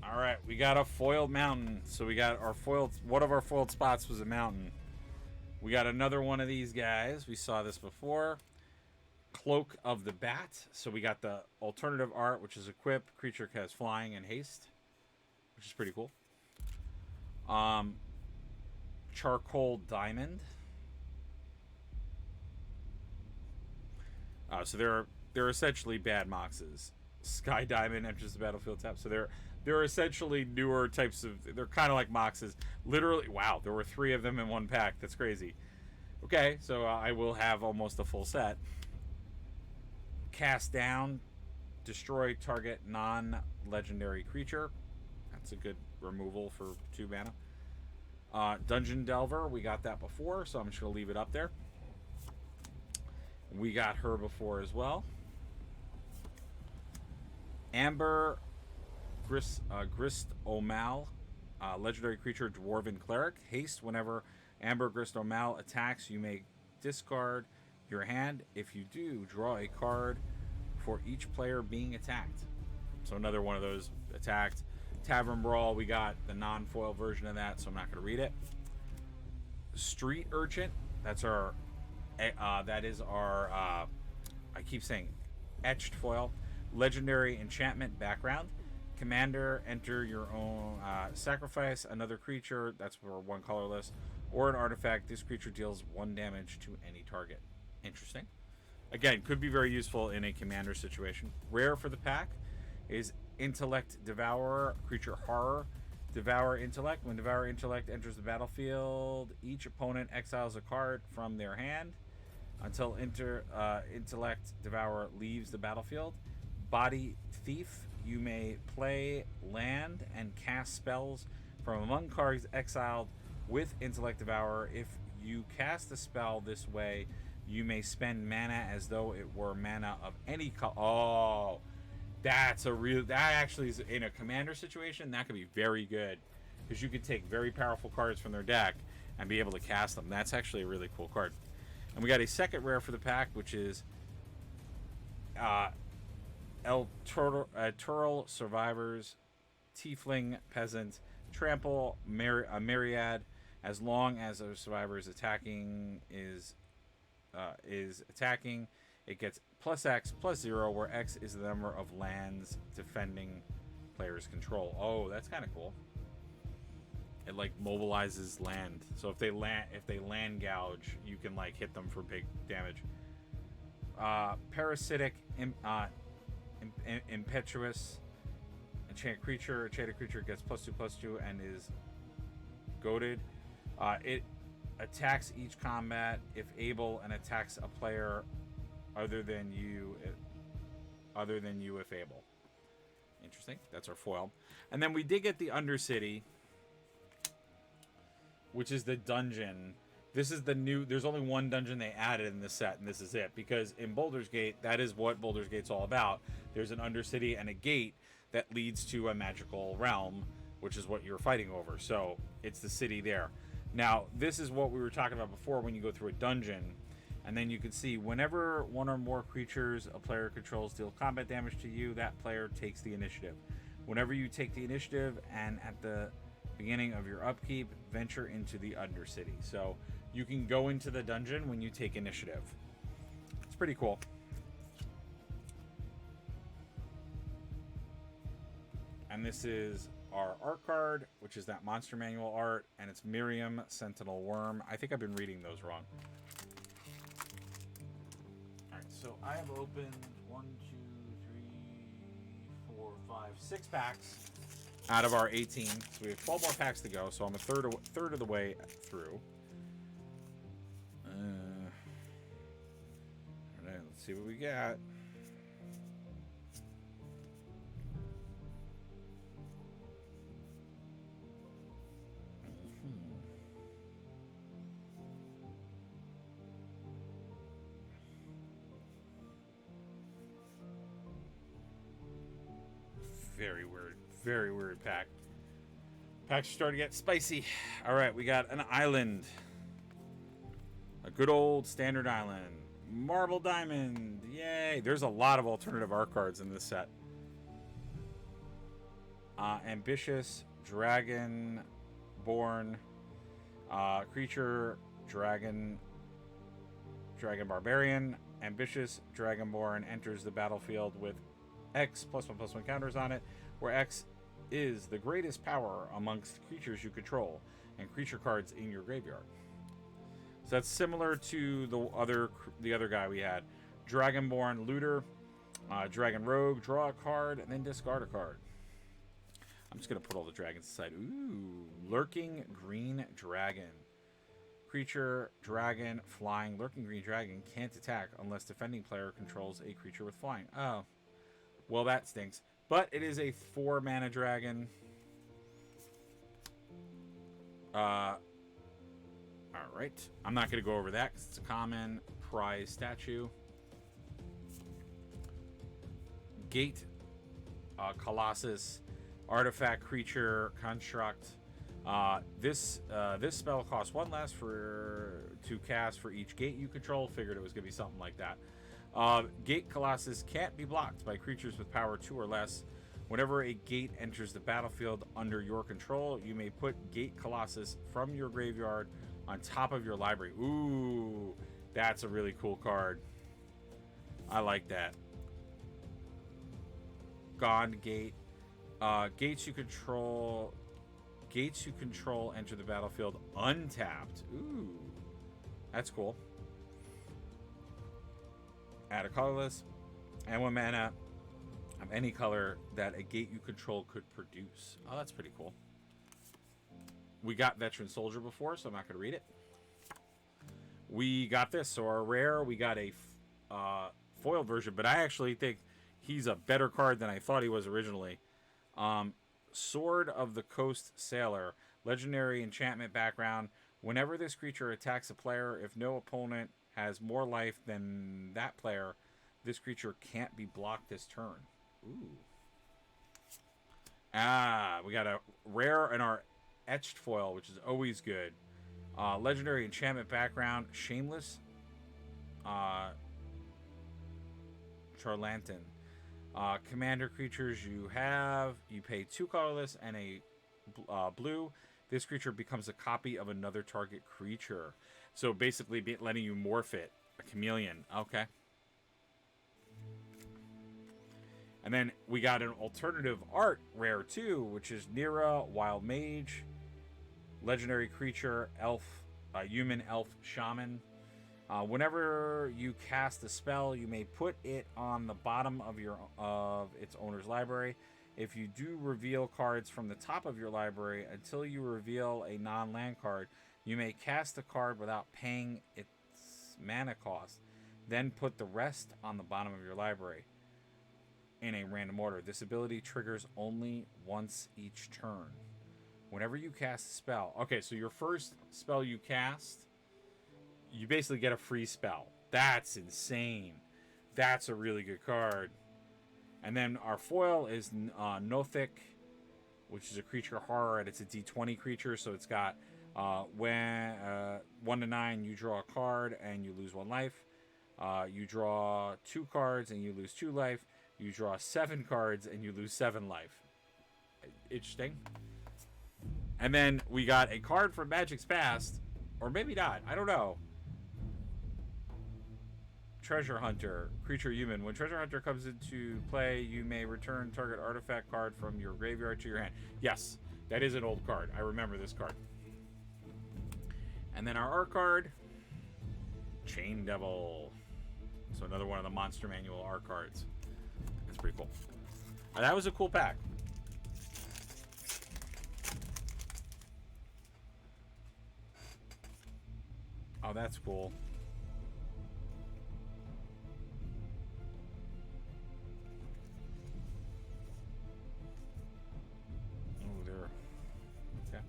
S1: All right, we got a foiled mountain. So we got our foiled, one of our foiled spots was a mountain. We got another one of these guys. We saw this before. Cloak of the Bat. So we got the alternative art, which is equip. Creature has flying and haste, which is pretty cool. Charcoal Diamond. So they're essentially bad moxes. Sky Diamond enters the battlefield tap. So they're essentially newer types of. They're kind of like moxes. Literally, wow, there were 3 of them in one pack. That's crazy. Okay, so I will have almost a full set. Cast down, destroy target non-legendary creature. That's a good removal for 2 mana. Dungeon Delver, we got that before, so I'm just gonna leave it up there. We got her before as well. Amber Grist Omal, legendary creature, Dwarven Cleric. Haste, whenever Amber Grist Omal attacks, you may discard your hand. If you do, draw a card for each player being attacked. So another one of those attacked. Tavern Brawl, we got the non-foil version of that, so I'm not going to read it. Street Urchin, that's our, that is our, I keep saying etched foil. Legendary enchantment background. Commander, enter your own, sacrifice another creature, that's for 1 colorless, or an artifact. This creature deals 1 damage to any target. Interesting. Again, could be very useful in a commander situation. Rare for the pack is Intellect Devourer, creature horror. Devour Intellect. When Devour Intellect enters the battlefield, each opponent exiles a card from their hand until Intellect Devourer leaves the battlefield. Body Thief. You may play land and cast spells from among cards exiled with Intellect Devourer. If you cast a spell this way, you may spend mana as though it were mana of any color. Oh, that actually is, in a commander situation, that could be very good, because you could take very powerful cards from their deck and be able to cast them. That's actually a really cool card. And we got a second rare for the pack, which is Turtle Survivors, Tiefling Peasant, Trample a Myriad. As long as a survivor is attacking, it gets +X/+0, where X is the number of lands defending players control. Oh, that's kind of cool. It like mobilizes land. So if they land gouge, you can like hit them for big damage. Parasitic, impetuous, enchanted creature. Enchanted creature gets +2/+2 and is goaded. It attacks each combat if able and attacks a player other than you if able. Interesting. That's our foil. And then we did get the Undercity, which is the dungeon. This is the new... There's only one dungeon they added in this set, and this is it. Because in Boulders Gate, that is what Boulders Gate's all about. There's an Undercity and a gate that leads to a magical realm, which is what you're fighting over. So it's the city there. Now, this is what we were talking about before when you go through a dungeon. And then you can see whenever one or more creatures a player controls deal combat damage to you, that player takes the initiative. Whenever you take the initiative and at the beginning of your upkeep, venture into the Undercity. So you can go into the dungeon when you take initiative. It's pretty cool. And this is our art card, which is that monster manual art, and it's Miriam, Sentinel Worm. I think I've been reading those wrong. Alright, so I have opened 1, 2, 3, 4, 5, 6 packs out of our 18. So we have 12 more packs to go, so I'm a third of the way through. Alright, let's see what we got. Very weird pack. Packs are starting to get spicy. All right, we got an island. A good old standard island. Marble Diamond. Yay. There's a lot of alternative art cards in this set. Ambitious Dragon Born. Creature Dragon Barbarian. Ambitious Dragonborn enters the battlefield with X +1/+1 counters on it, where X is the greatest power amongst creatures you control and creature cards in your graveyard. So that's similar to the other guy we had. Dragonborn Looter, Dragon Rogue, draw a card and then discard a card. I'm just gonna put all the dragons aside. Ooh, Lurking Green Dragon. Creature, dragon, flying. Lurking Green Dragon can't attack unless defending player controls a creature with flying. Oh. Well, that stinks. But it is a 4-mana dragon. Alright. I'm not going to go over that because it's a common prize statue. Gate. Colossus. Artifact, creature, construct. This spell costs 1 less to cast for each gate you control. Figured it was going to be something like that. Gate Colossus can't be blocked by creatures with power 2 or less. Whenever a gate enters the battlefield under your control, you may put Gate Colossus from your graveyard on top of your library. Ooh, that's a really cool card. I like that. Gone Gate. Gates you control enter the battlefield untapped. Ooh, that's cool. Add a colorless and 1 mana of any color that a gate you control could produce. Oh, that's pretty cool. We got Veteran Soldier before, so I'm not going to read it. We got this. So our rare, we got a foiled version, but I actually think he's a better card than I thought he was originally. Sword of the Coast Sailor. Legendary enchantment background. Whenever this creature attacks a player, if no opponent has more life than that player, this creature can't be blocked this turn. Ooh. We got a rare in our etched foil, which is always good. Legendary enchantment background. Shameless Charlatan. Commander creatures you pay 2 colorless and a blue. This creature becomes a copy of another target creature. So basically letting you morph it. A chameleon. Okay. And then we got an alternative art rare too, which is Nira, Wild Mage, Legendary Creature, Elf, Human Elf Shaman. Whenever you cast a spell, you may put it on the bottom of its owner's library. If you do reveal cards from the top of your library until you reveal a non-land card, you may cast the card without paying its mana cost. Then put the rest on the bottom of your library in a random order. This ability triggers only once each turn. Whenever you cast a spell. Okay, so your first spell you cast, you basically get a free spell. That's insane. That's a really good card. And then our foil is Nothic, which is a creature horror, and it's a D20 creature, so it's got when 1 to 9, you draw a card and you lose 1 life. You draw 2 cards and you lose 2 life. You draw 7 cards and you lose 7 life. Interesting. And then we got a card from Magic's Past, or maybe not, I don't know. Treasure Hunter, creature human. When Treasure Hunter comes into play, you may return target artifact card from your graveyard to your hand. Yes, that is an old card. I remember this card. And then our art card, Chain Devil. So another one of the Monster Manual art cards. That's pretty cool. That was a cool pack. Oh, that's cool. Oh, there. Okay.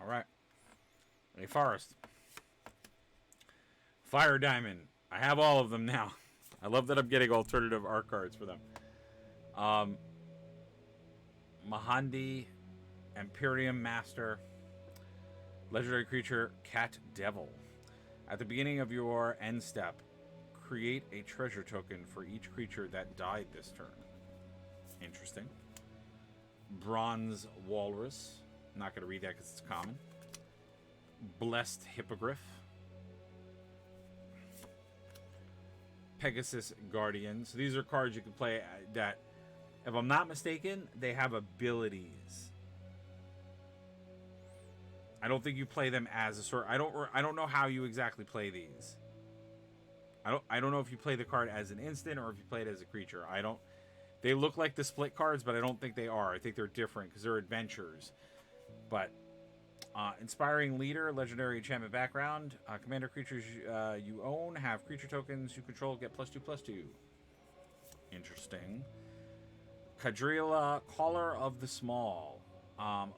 S1: All right. A forest. Fire Diamond. I have all of them now. I love that I'm getting alternative art cards for them. Mahandi, Imperium Master, legendary creature, Cat Devil. At the beginning of your end step, create a treasure token for each creature that died this turn. Interesting. Bronze Walrus. I'm not going to read that because it's common. Blessed Hippogriff. Pegasus Guardian. So these are cards you can play that, if I'm not mistaken, they have abilities. I don't think you play them as a sort. I don't know how you exactly play these. I don't know if you play the card as an instant or if you play it as a creature. They look like the split cards, but I don't think they are. I think they're different because they're adventures. But Inspiring Leader, legendary enchantment background. Commander creatures you own have creature tokens you control get +2/+2. Interesting. Cadrilla, Caller of the Small.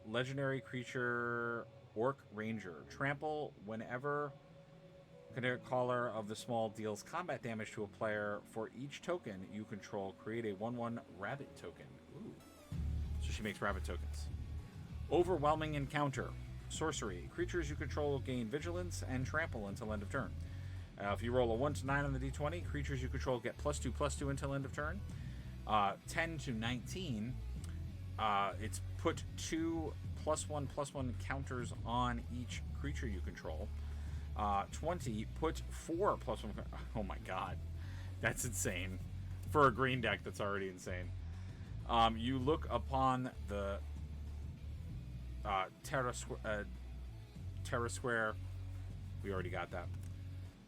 S1: Legendary creature, Orc Ranger. Trample whenever Caller of the Small deals combat damage to a player. For each token you control, create a 1/1 rabbit token. Ooh. So she makes rabbit tokens. Overwhelming Encounter. Sorcery. Creatures you control gain vigilance and trample until end of turn. If you roll a 1 to 9 on the d20, creatures you control get +2/+2 until end of turn. 10 to 19, it's put 2 +1/+1 counters on each creature you control. 20, put 4 +1. Oh my god, that's insane. For a green deck, that's already insane. You look upon the Terra Square. We already got that.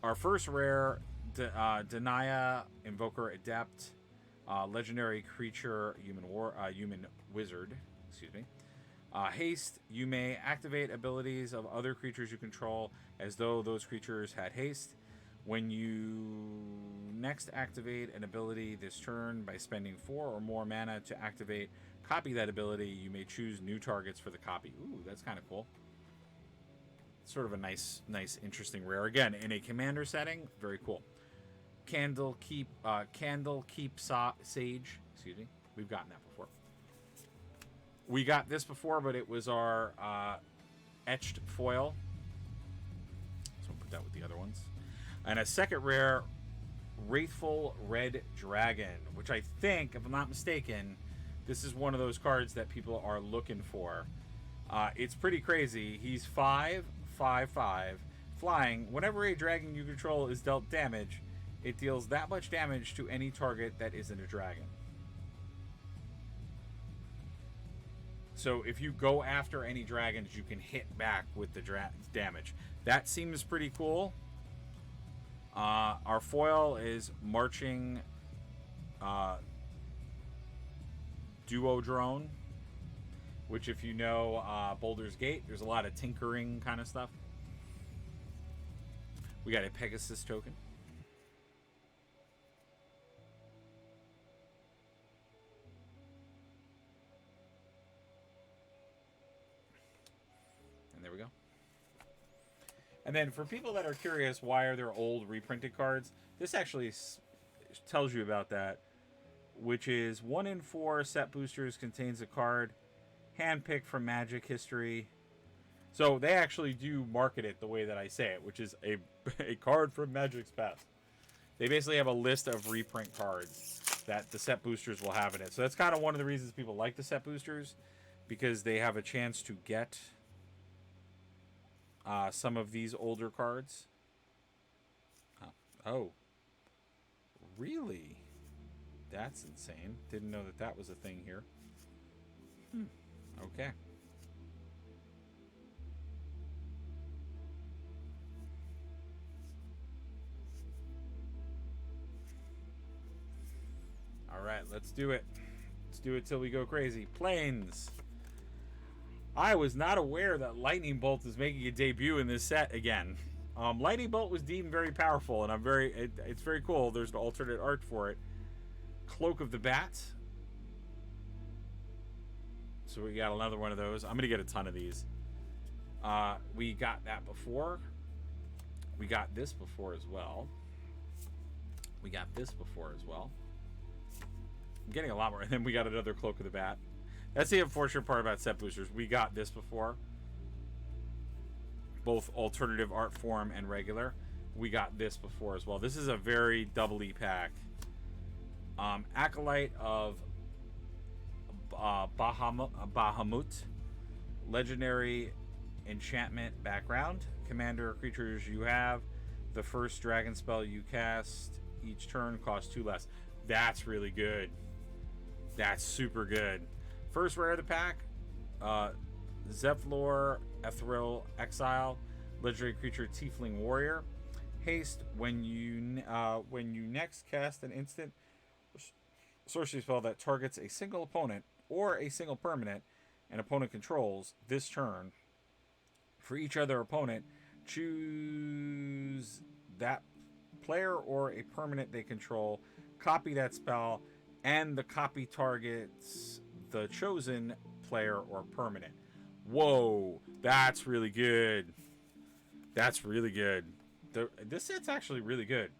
S1: Our first rare, Denia, Invoker Adept, legendary creature, human wizard. Excuse me. Haste. You may activate abilities of other creatures you control as though those creatures had haste. When you next activate an ability this turn by spending 4 or more mana to activate, copy that ability. You may choose new targets for the copy. Ooh, that's kind of cool. Sort of a nice, interesting rare. Again, in a commander setting, very cool. Candlekeep Sage. Excuse me. We've gotten that before. We got this before, but it was our etched foil. So we'll put that with the other ones. And a second rare, Wraithful Red Dragon, which I think, if I'm not mistaken, this is one of those cards that people are looking for. It's pretty crazy. He's 5/5/5, flying. Whenever a dragon you control is dealt damage, it deals that much damage to any target that isn't a dragon. So if you go after any dragons, you can hit back with the damage. That seems pretty cool. Our foil is Marching Duo Drone, which, if you know Boulders Gate, there's a lot of tinkering kind of stuff. We got a Pegasus token. And there we go. And then for people that are curious, why are there old reprinted cards? This actually tells you about that, which is 1 in 4 set boosters contains a card handpicked from Magic history. So they actually do market it the way that I say it, which is a card from Magic's past. They basically have a list of reprint cards that the set boosters will have in it. So that's kind of one of the reasons people like the set boosters, because they have a chance to get some of these older cards. Oh, really? That's insane. Didn't know that that was a thing here. Okay. All right, let's do it. Let's do it till we go crazy. Planes. I was not aware that Lightning Bolt is making a debut in this set again. Lightning Bolt was deemed very powerful, and it's very cool. There's an alternate art for it. Cloak of the Bat. So we got another one of those. I'm going to get a ton of these. We got that before. We got this before as well. We got this before as well. I'm getting a lot more. And then we got another Cloak of the Bat. That's the unfortunate part about set boosters. We got this before. Both alternative art form and regular. We got this before as well. This is a very doubly pack. Acolyte of Bahamut. Legendary enchantment background. Commander creatures you have. The first dragon spell you cast each turn costs 2 less. That's really good. That's super good. First rare of the pack. Zephlor Ethereal Exile. Legendary creature Tiefling Warrior. Haste when you next cast an instant sorcery spell that targets a single opponent or a single permanent an opponent controls this turn. For each other opponent, choose that player or a permanent they control, copy that spell, and the copy targets the chosen player or permanent. Whoa, that's really good. That's really good. This set's actually really good.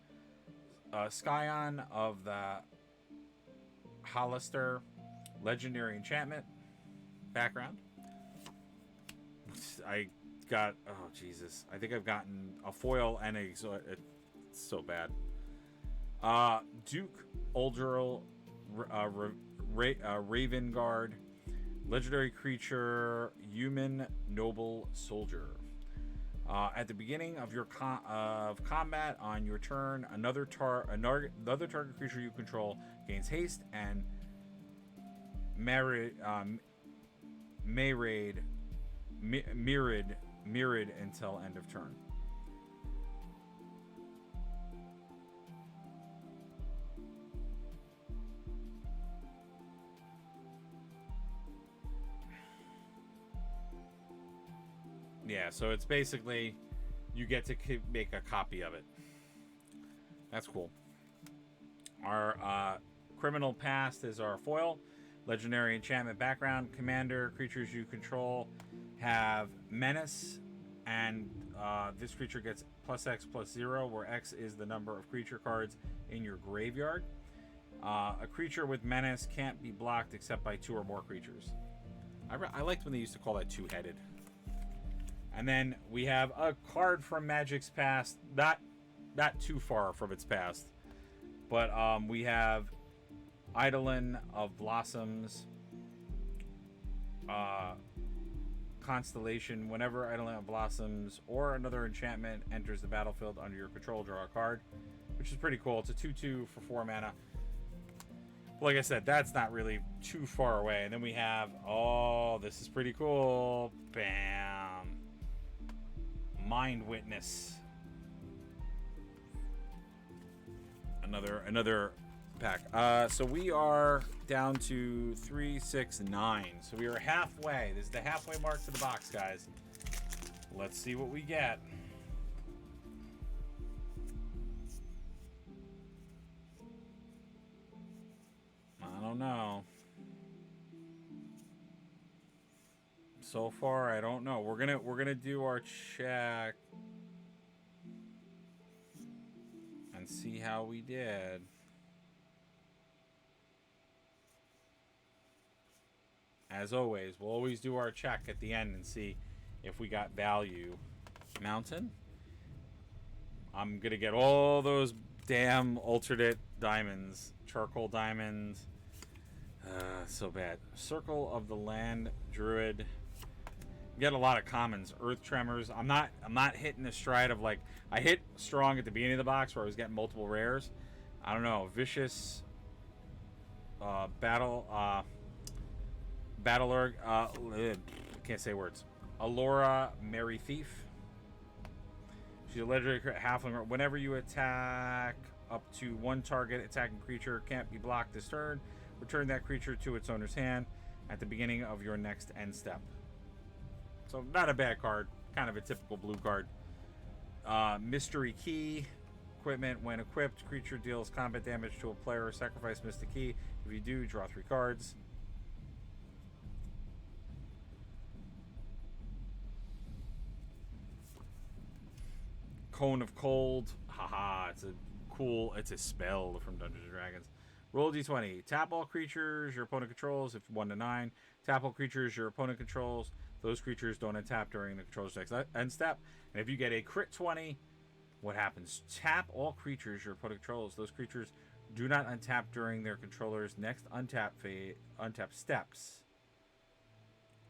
S1: Scion of the Hollister, legendary enchantment background. I got, oh Jesus, I think I've gotten a foil and it's so bad. Duke Aldrill, Raven Guard, legendary creature, human noble soldier. At the beginning of your combat on your turn, another target creature you control gains haste and mirrored until end of turn. Yeah, so it's basically you get to make a copy of it. That's cool. Our Criminal Past is our foil. Legendary enchantment background. Commander creatures you control have Menace, and this creature gets +X/+0, where X is the number of creature cards in your graveyard. A creature with Menace can't be blocked except by 2 or more creatures. I liked when they used to call that two-headed. And then we have a card from Magic's past, not too far from its past, but we have Eidolon of Blossoms, Constellation. Whenever Eidolon of Blossoms or another enchantment enters the battlefield under your control, draw a card, which is pretty cool. It's a 2/2 for 4 mana. Like I said, that's not really too far away. And then we have, oh, this is pretty cool. Bam. Mind Witness. Another pack. So we are down to 3, 6, 9. So we are halfway. This is the halfway mark to the box, guys. Let's see what we get. I don't know. So far, I don't know. We're gonna do our check and see how we did. As always, we'll always do our check at the end and see if we got value. Mountain. I'm gonna get all those damn alternate diamonds, charcoal diamonds. So bad. Circle of the Land Druid. You get a lot of commons. Earth Tremors. I'm not hitting the stride of, like, I hit strong at the beginning of the box where I was getting multiple rares. I don't know. Vicious Battlerg. Can't say words. Allura Merry Thief. She's a legendary halfling. Whenever you attack up to one target attacking creature can't be blocked this turn, return that creature to its owner's hand at the beginning of your next end step. So not a bad card. Kind of a typical blue card. Mystery Key. Equipment. When equipped, creature deals combat damage to a player. Sacrifice Mystic Key. If you do, draw 3 cards. Cone of Cold. Haha, it's a spell from Dungeons & Dragons. Roll d20. Tap all creatures your opponent controls if 1 to 9. Tap all creatures your opponent controls. Those creatures don't untap during the controller's next end step. And if you get a crit 20, what happens? Tap all creatures your opponent controls. Those creatures do not untap during their controller's next untap steps.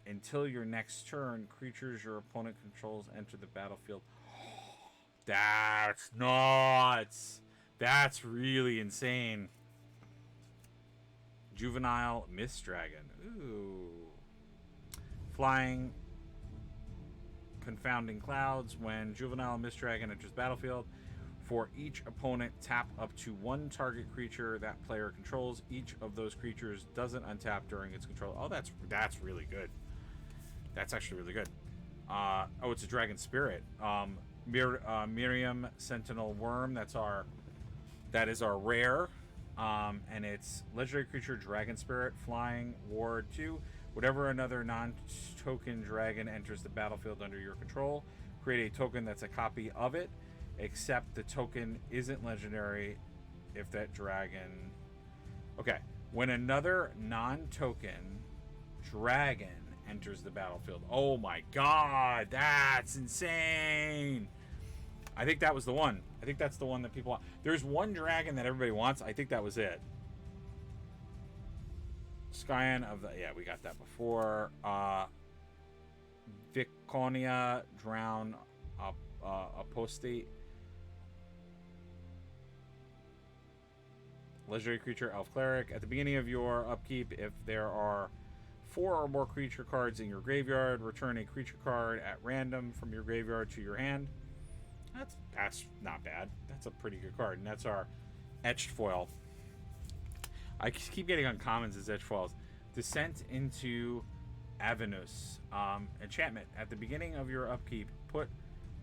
S1: Until your next turn, creatures your opponent controls enter the battlefield. That's nuts. That's really insane. Juvenile Mist Dragon. Ooh. Flying Confounding Clouds. When Juvenile Mist Dragon enters battlefield, for each opponent, tap up to 1 target creature that player controls. Each of those creatures doesn't untap during its control. Oh, that's really good. That's actually really good. Oh, it's a Dragon Spirit. Miriam Sentinel Worm. That is our rare. And it's legendary creature, Dragon Spirit, flying, ward 2. Whenever another non-token dragon enters the battlefield under your control, create a token that's a copy of it, except the token isn't legendary if that dragon... Okay. When another non-token dragon enters the battlefield. Oh my god, that's insane! I think that was the one. I think that's the one that people want. There's one dragon that everybody wants. I think that was it. Scion of the... Yeah, we got that before. Viconia Drown Apostate. Legendary creature, Elf Cleric. At the beginning of your upkeep, if there are 4 or more creature cards in your graveyard, return a creature card at random from your graveyard to your hand. That's not bad. That's a pretty good card. And that's our etched foil. I keep getting uncommons as etched foils. Descent into Avernus. Enchantment. At the beginning of your upkeep, put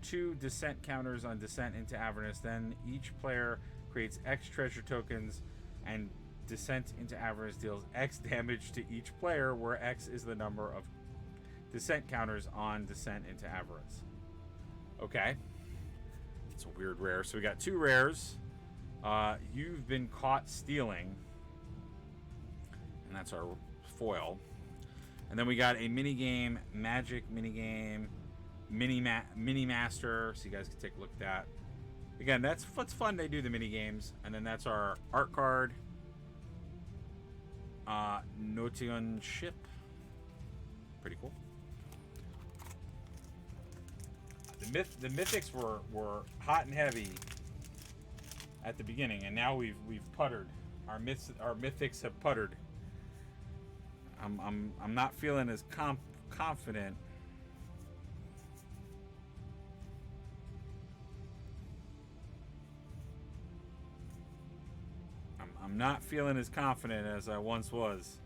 S1: 2 descent counters on Descent into Avernus. Then each player creates X treasure tokens, and Descent into Avernus deals X damage to each player, where X is the number of descent counters on Descent into Avernus. Okay. It's a weird rare. So we got 2 rares. You've been caught stealing. And that's our foil. And then we got a mini game, Magic mini game, mini master. So you guys can take a look at that. Again, that's what's fun. They do the mini games, and then that's our art card. Notion ship, pretty cool. The mythics were hot and heavy at the beginning, and now we've puttered. Our mythics have puttered. I'm not feeling as confident. I'm not feeling as confident as I once was,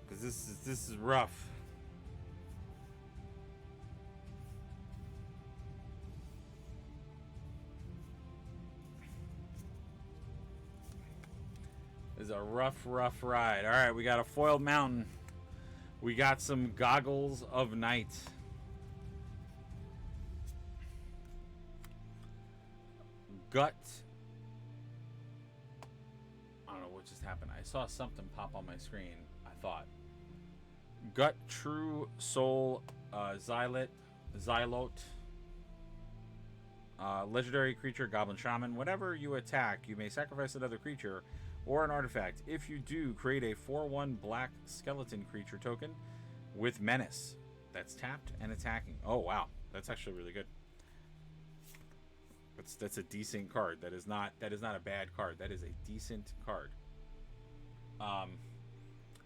S1: because this is rough. This is a rough ride. All right, we got a foiled mountain. We got some goggles of night. Gut. I don't know what just happened. I saw something pop on my screen. I thought. Gut True Soul Xylote. Legendary creature, Goblin Shaman. Whenever you attack, you may sacrifice another creature or an artifact. If you do, create a 4/1 black skeleton creature token with menace. That's tapped and attacking. Oh wow, that's actually really good. That's a decent card. That is not a bad card. That is a decent card.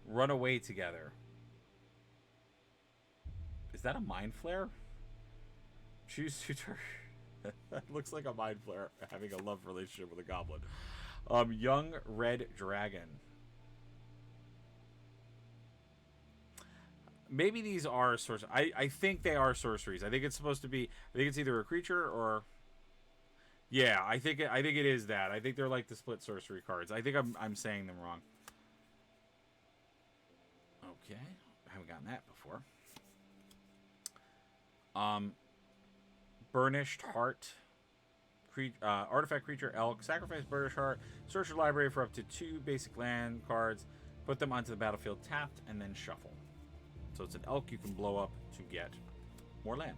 S1: Run away together. Is that a Mind Flare? Choose tutor. That looks like a Mind Flare having a love relationship with a goblin. Young Red Dragon. Maybe these are sorceries. I think they are sorceries. I think it's supposed to be. I think it's either a creature or. Yeah, I think it is that. I think they're like the split sorcery cards. I think I'm saying them wrong. Okay, I haven't gotten that before. Burnished Heart. Artifact creature elk. Sacrifice Burnished Heart. Search your library for up to 2 basic land cards. Put them onto the battlefield tapped and then shuffle. So it's an elk you can blow up to get more land.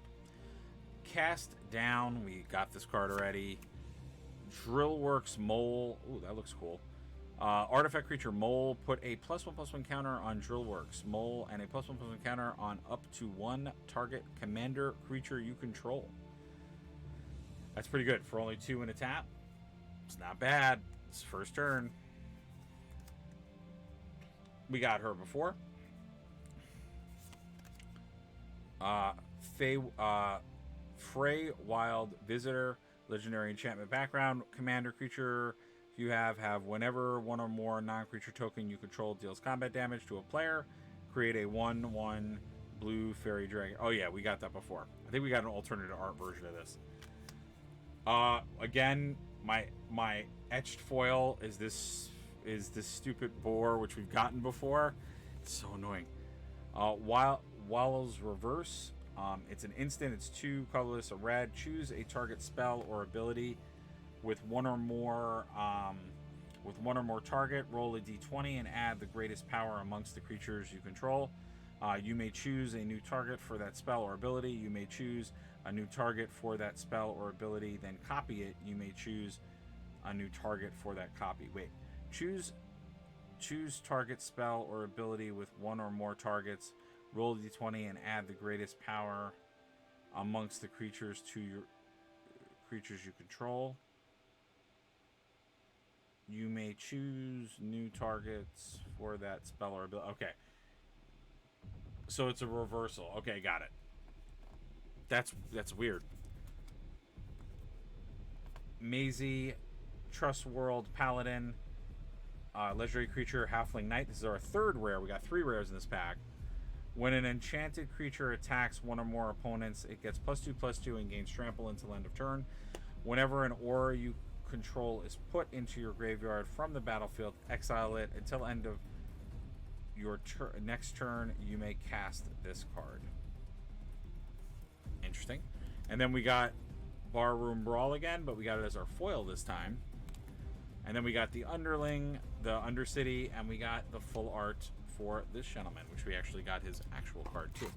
S1: Cast Down. We got this card already. Drillworks Mole. Ooh, that looks cool. Artifact creature Mole. Put a +1/+1 counter on Drillworks Mole and a +1/+1 counter on up to 1 target commander creature you control. That's pretty good for only 2 in a tap. It's not bad. It's first turn. We got her before. Frey Wild Visitor. Legendary enchantment background. Commander creature you have whenever one or more non-creature token you control deals combat damage to a player, create a 1/1 blue fairy dragon. Oh yeah, we got that before. I think we got an alternative art version of this. Again, my etched foil is this stupid boar which we've gotten before. It's so annoying. Wallow's Reverse. It's an instant. It's 2 colorless, a red. Choose a target spell or ability with one or more target. Roll a d20 and add the greatest power amongst the creatures you control. You may choose a new target for that spell or ability. You may choose a new target for that spell or ability, then copy it. You may choose a new target for that copy. Wait. Choose target spell or ability with one or more targets. Roll a d20 and add the greatest power amongst the creatures to your creatures you control. You may choose new targets for that spell or ability. Okay. So it's a reversal. Okay, got it. That's weird. Maisie, Trust World Paladin, legendary creature, Halfling Knight. This is our 3rd rare. We got 3 rares in this pack. When an enchanted creature attacks one or more opponents, it gets +2/+2 and gains trample until end of turn. Whenever an aura you control is put into your graveyard from the battlefield, exile it until end of your next turn. You may cast this card. Interesting. And then we got Barroom Brawl again, but we got it as our foil this time. And then we got the Underling, the Undercity, and we got the full art for this gentleman, which we actually got his actual card too.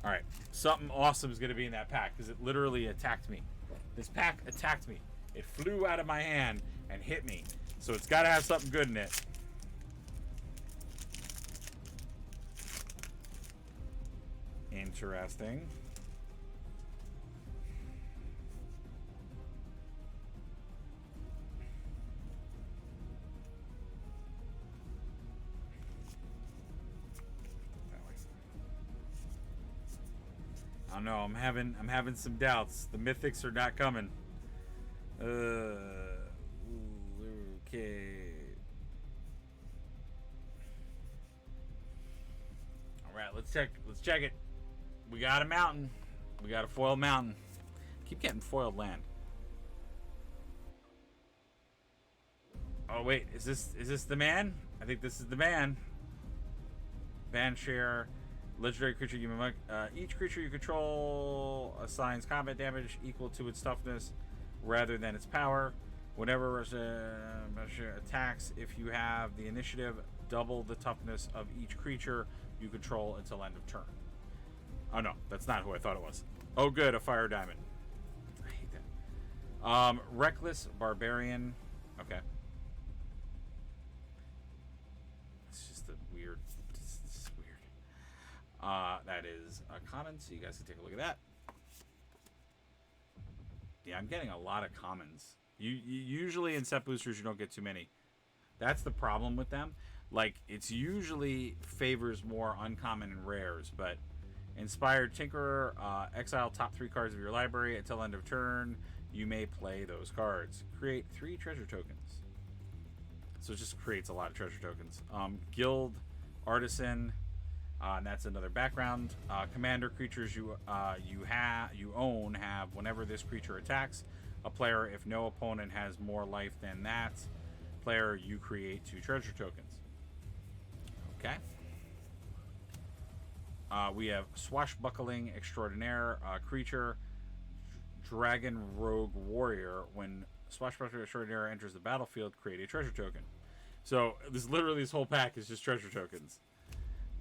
S1: All right, something awesome is going to be in that pack because it literally attacked me. This pack attacked me. It flew out of my hand and hit me. So it's got to have something good in it. Interesting. I don't know. I'm having some doubts. The mythics are not coming. Okay. All right, let's check it. We got a mountain. We got a foiled mountain. Keep getting foiled land. Oh wait, is this the man? I think this is the man. Banshare, legendary creature. Each creature you control assigns combat damage equal to its toughness rather than its power. Whenever attacks, if you have the initiative, double the toughness of each creature you control until end of turn. Oh no, that's not who I thought it was. Oh good, a fire diamond. I hate that. Reckless Barbarian. Okay. It's just a weird. It's weird. That is a common, so you guys can take a look at that. Yeah, I'm getting a lot of commons. You usually in set boosters you don't get too many. That's the problem with them. Like it's usually favors more uncommon and rares, but Inspired Tinkerer, exile top 3 cards of your library until end of turn. You may play those cards. Create 3 treasure tokens. So it just creates a lot of treasure tokens. Guild Artisan, and that's another background. Commander creatures you own have whenever this creature attacks a player, if no opponent has more life than that player, you create 2 treasure tokens. Okay. We have Swashbuckling Extraordinaire creature, Dragon Rogue Warrior. When Swashbuckling Extraordinaire enters the battlefield, create a treasure token. So this whole pack is just treasure tokens.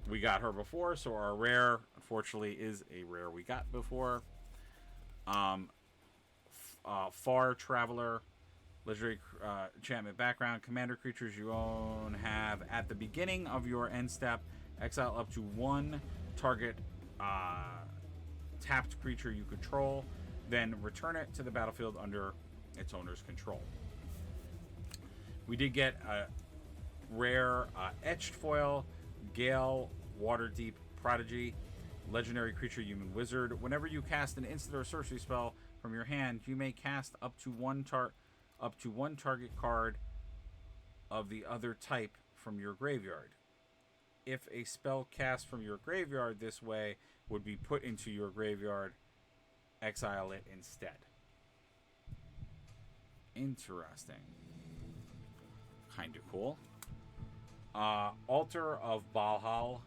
S1: We got her before, so our rare, unfortunately, is a rare we got before. Far Traveler, legendary enchantment background. Commander creatures you own have at the beginning of your end step, exile up to 1 target tapped creature you control, then return it to the battlefield under its owner's control. We did get a rare etched foil, Gale Waterdeep Prodigy, legendary creature human wizard. Whenever you cast an instant or sorcery spell from your hand, you may cast up to one target card of the other type from your graveyard. If a spell cast from your graveyard this way would be put into your graveyard, exile it instead. Interesting. Kind of cool. Altar of Balhal,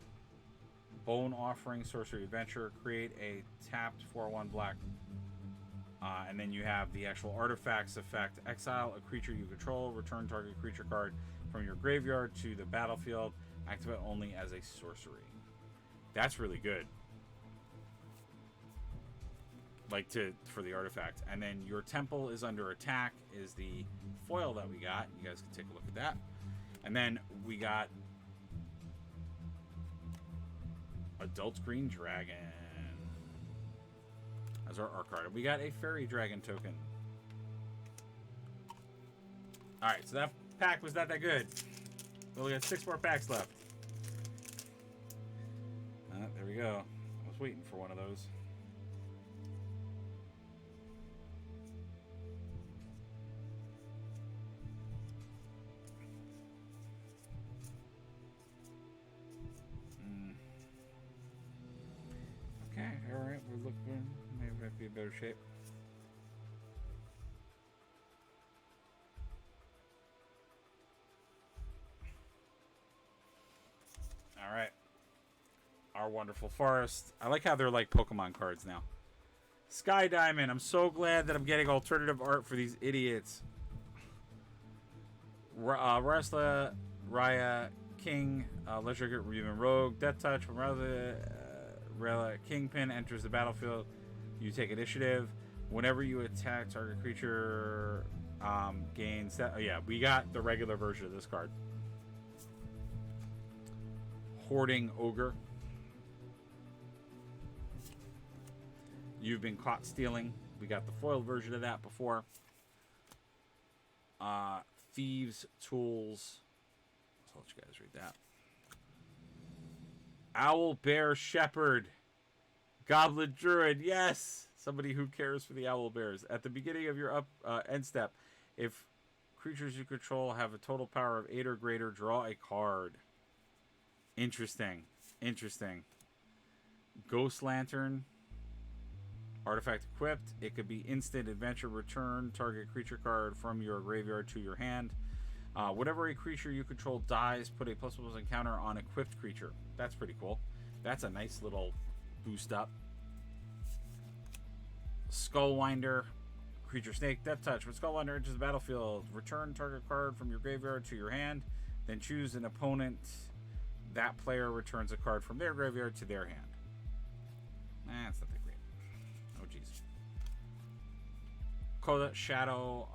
S1: Bone Offering, Sorcery Adventure. Create a tapped 4/1 black. And then you have the actual artifacts effect. Exile a creature you control. Return target creature card from your graveyard to the battlefield. Activate only as a sorcery. That's really good. Like for the artifact. And then your temple is under attack is the foil that we got. You guys can take a look at that. And then we got Adult Green Dragon as our art card. And we got a Fairy Dragon token. Alright, so that pack was not that good. We only got 6 more packs left. There we go. I was waiting for one of those. Okay, alright, we're looking. Maybe might be in better shape. Alright. Our wonderful forest. I like how they're like Pokemon cards now. Sky Diamond. I'm so glad that I'm getting alternative art for these idiots. Restla Raya King, Legendary Reven Rogue, Death Touch. When Raya Kingpin enters the battlefield, you take initiative. Whenever you attack target creature, gains that. Oh yeah, we got the regular version of this card. Hoarding Ogre. You've been caught stealing. We got the foiled version of that before. Thieves Tools. I'll let you guys read that. Owl Bear Shepherd. Goblin Druid. Yes! Somebody who cares for the Owl Bears. At the beginning of your end step, if creatures you control have a total power of 8 or greater, draw a card. Interesting. Interesting. Ghost Lantern. Artifact equipped. It could be instant adventure return. Target creature card from your graveyard to your hand. Whenever a creature you control dies, put a +1/+ encounter on equipped creature. That's pretty cool. That's a nice little boost up. Skullwinder. Creature Snake. Death Touch. When Skullwinder enters the battlefield, return target card from your graveyard to your hand. Then choose an opponent. That player returns a card from their graveyard to their hand. That's not that great. Oh, jeez. Koda Shadow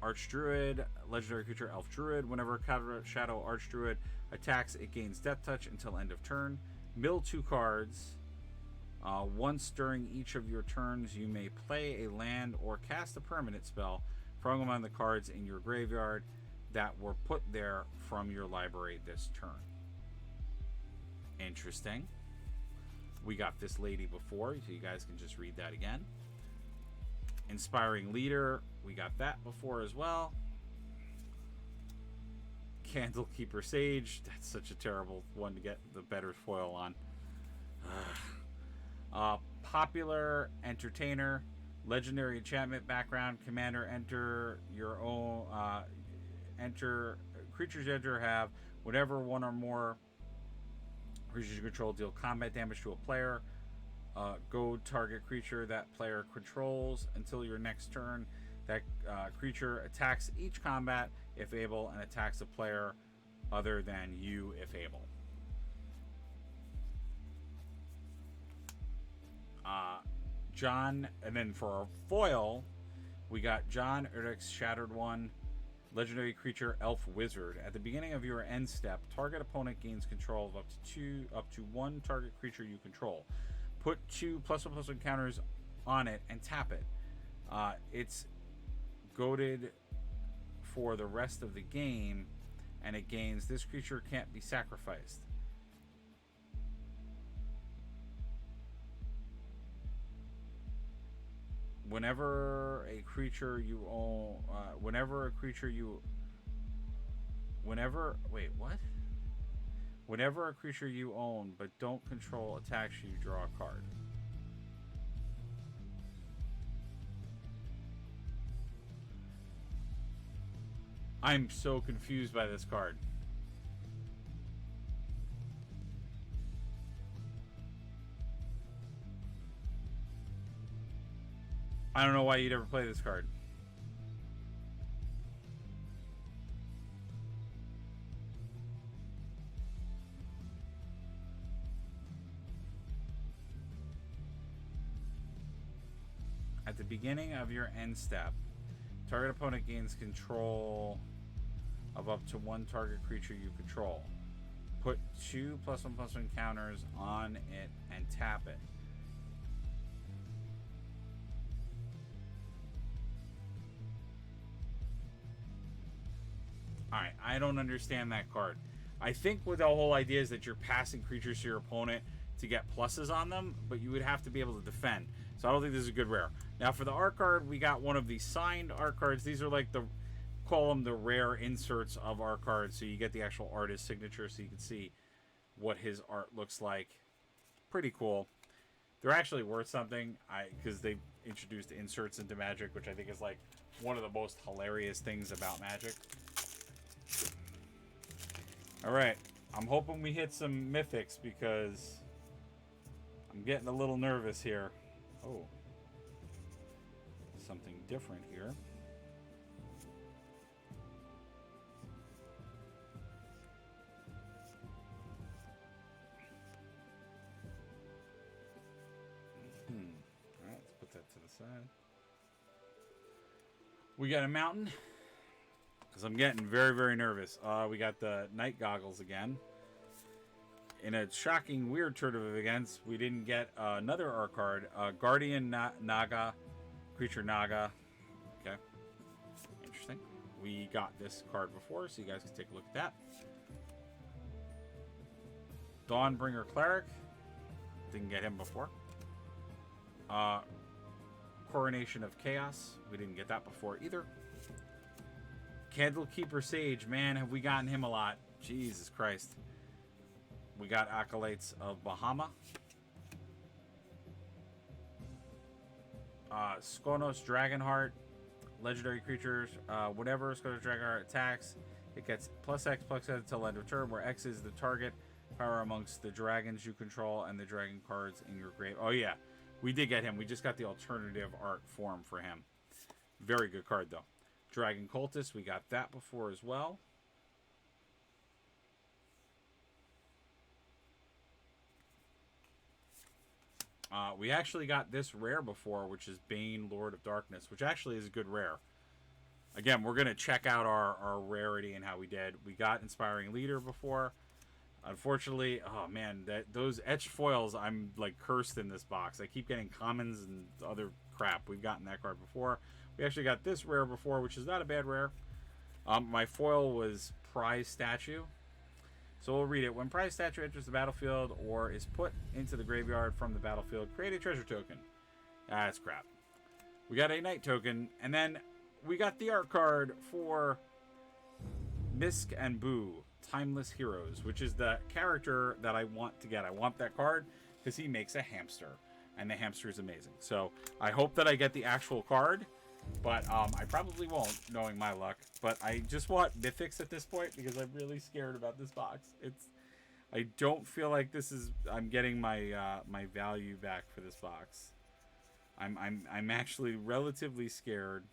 S1: Archdruid. Legendary creature Elf Druid. Whenever Koda Shadow Archdruid attacks, it gains Death Touch until end of turn. Mill 2 cards. Once during each of your turns, you may play a land or cast a permanent spell from among the cards in your graveyard that were put there from your library this turn. Interesting. We got this lady before, so you guys can just read that again. Inspiring Leader. We got that before as well. Candlekeeper Sage. That's such a terrible one to get the better foil on. Popular Entertainer. Legendary enchantment background. Commander, enter your own. Creatures you enter have whenever one or more creatures you control deal combat damage to a player. Go target creature that player controls until your next turn. That creature attacks each combat if able and attacks a player other than you if able. John, and then for our foil, we got John Urdek's Shattered One. Legendary creature Elf Wizard. At the beginning of your end step, target opponent gains control of up to 1 target creature you control. Put 2 +1/+ encounters on it and tap it. It's goaded for the rest of the game, and it gains this creature can't be sacrificed. Whenever a creature you own, whenever a creature you own but don't control attacks you, draw a card. I'm so confused by this card. I don't know why you'd ever play this card. At the beginning of your end step, target opponent gains control of up to 1 target creature you control. Put 2 +1/+ encounters on it and tap it. Alright, I don't understand that card. I think what the whole idea is that you're passing creatures to your opponent to get pluses on them, but you would have to be able to defend. So I don't think this is a good rare. Now for the art card, we got one of the signed art cards. These are like call them the rare inserts of art cards. So you get the actual artist signature so you can see what his art looks like. Pretty cool. They're actually worth something because they introduced inserts into Magic, which I think is like one of the most hilarious things about Magic. Alright, I'm hoping we hit some mythics because I'm getting a little nervous here. Oh. Something different here. this side. We got a mountain. Because I'm getting very, very nervous. We got the night goggles again. In a shocking, weird turn of events, we didn't get another art card. Guardian Naga. Creature Naga. Okay. Interesting. We got this card before, so you guys can take a look at that. Dawnbringer Cleric. Didn't get him before. Coronation of Chaos. We didn't get that before either. Candlekeeper Sage. Man, have we gotten him a lot. Jesus Christ. We got Acolytes of Bahama. Skonos Dragonheart. Legendary creatures. Whenever Skonos Dragonheart attacks, it gets +X until end of turn, where X is the target power amongst the dragons you control and the dragon cards in your grave. Oh, yeah. We did get him. We just got the alternative art form for him. Very good card, though. Dragon Cultist. We got that before as well. We actually got this rare before, which is Bane, Lord of Darkness, which actually is a good rare. Again, we're going to check out our rarity and how we did. We got Inspiring Leader before. Unfortunately, oh man, those etched foils, I'm like cursed in this box. I keep getting commons and other crap. We've gotten that card before. We actually got this rare before, which is not a bad rare. My foil was Prize Statue. So we'll read it. When Prize Statue enters the battlefield or is put into the graveyard from the battlefield, create a treasure token. That's crap. We got a night token, and then we got the art card for Misk and Boo, Timeless Heroes, which is the character that I want to get. I want that card because he makes a hamster, and the hamster is amazing. So I hope that I get the actual card, but I probably won't, knowing my luck. But I just want mythics at this point because I'm really scared about this box. I don't feel like this is. I'm getting my my value back for this box. I'm actually relatively scared.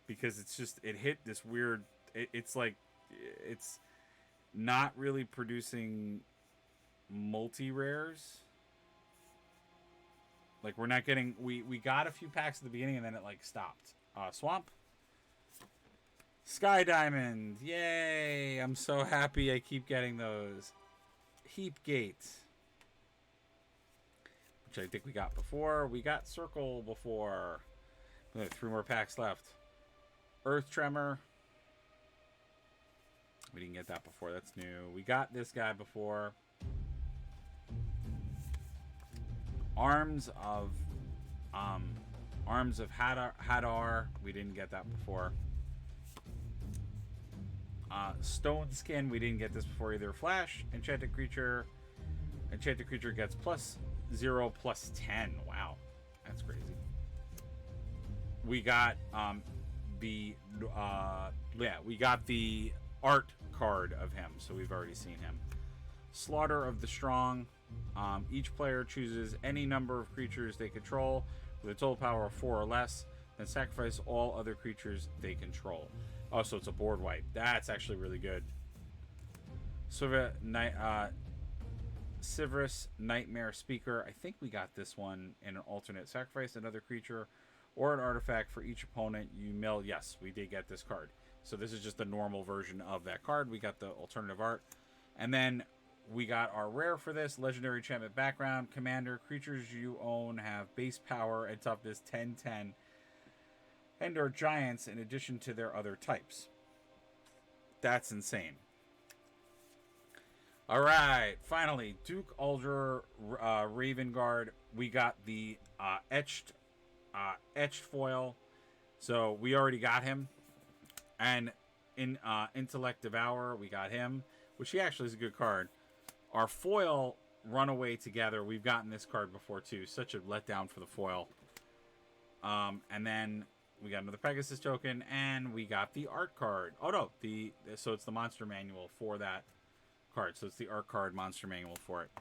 S1: Because it's just it hit this weird. It's like it's not really producing multi rares. Like we're not getting. We got a few packs at the beginning and then it like stopped. Swamp. Sky Diamond. Yay! I'm so happy I keep getting those. Heap Gate. Which I think we got before. We got Circle before. We have 3 more packs left. Earth Tremor. We didn't get that before. That's new. We got this guy before. Arms of Hadar. We didn't get that before. Stone Skin. We didn't get this before either. Flash. Enchanted creature. Enchanted creature gets +0, +10. Wow, that's crazy. We got we got the art card of him, so we've already seen him. Slaughter of the Strong. Each player chooses any number of creatures they control with a total power of 4 or less, then sacrifice all other creatures they control. Oh, so it's a board wipe. That's actually really good. Sivrus Nightmare Speaker. I think we got this one in an alternate. Sacrifice another creature or an artifact for each opponent you mill. Yes, we did get this card. So this is just the normal version of that card. We got the alternative art. And then we got our rare for this. Legendary enchantment background. Commander. Creatures you own have base power and toughness 10/10. And are giants in addition to their other types. That's insane. Alright, finally, Duke Aldrill Raven Guard. We got the etched foil. So we already got him. And in Intellect Devourer, we got him, which he actually is a good card. Our foil Runaway Together, we've gotten this card before too. Such a letdown for the foil. And then we got another Pegasus token, and we got the art card. Oh no, so it's the monster manual for that card. So it's the art card monster manual for it.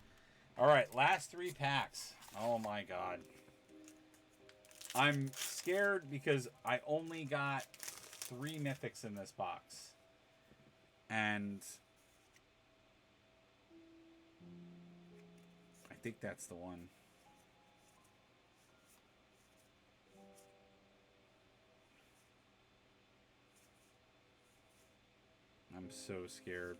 S1: All right, last 3 packs. Oh my god. I'm scared because I only got 3 mythics in this box. And I think that's the one. I'm so scared.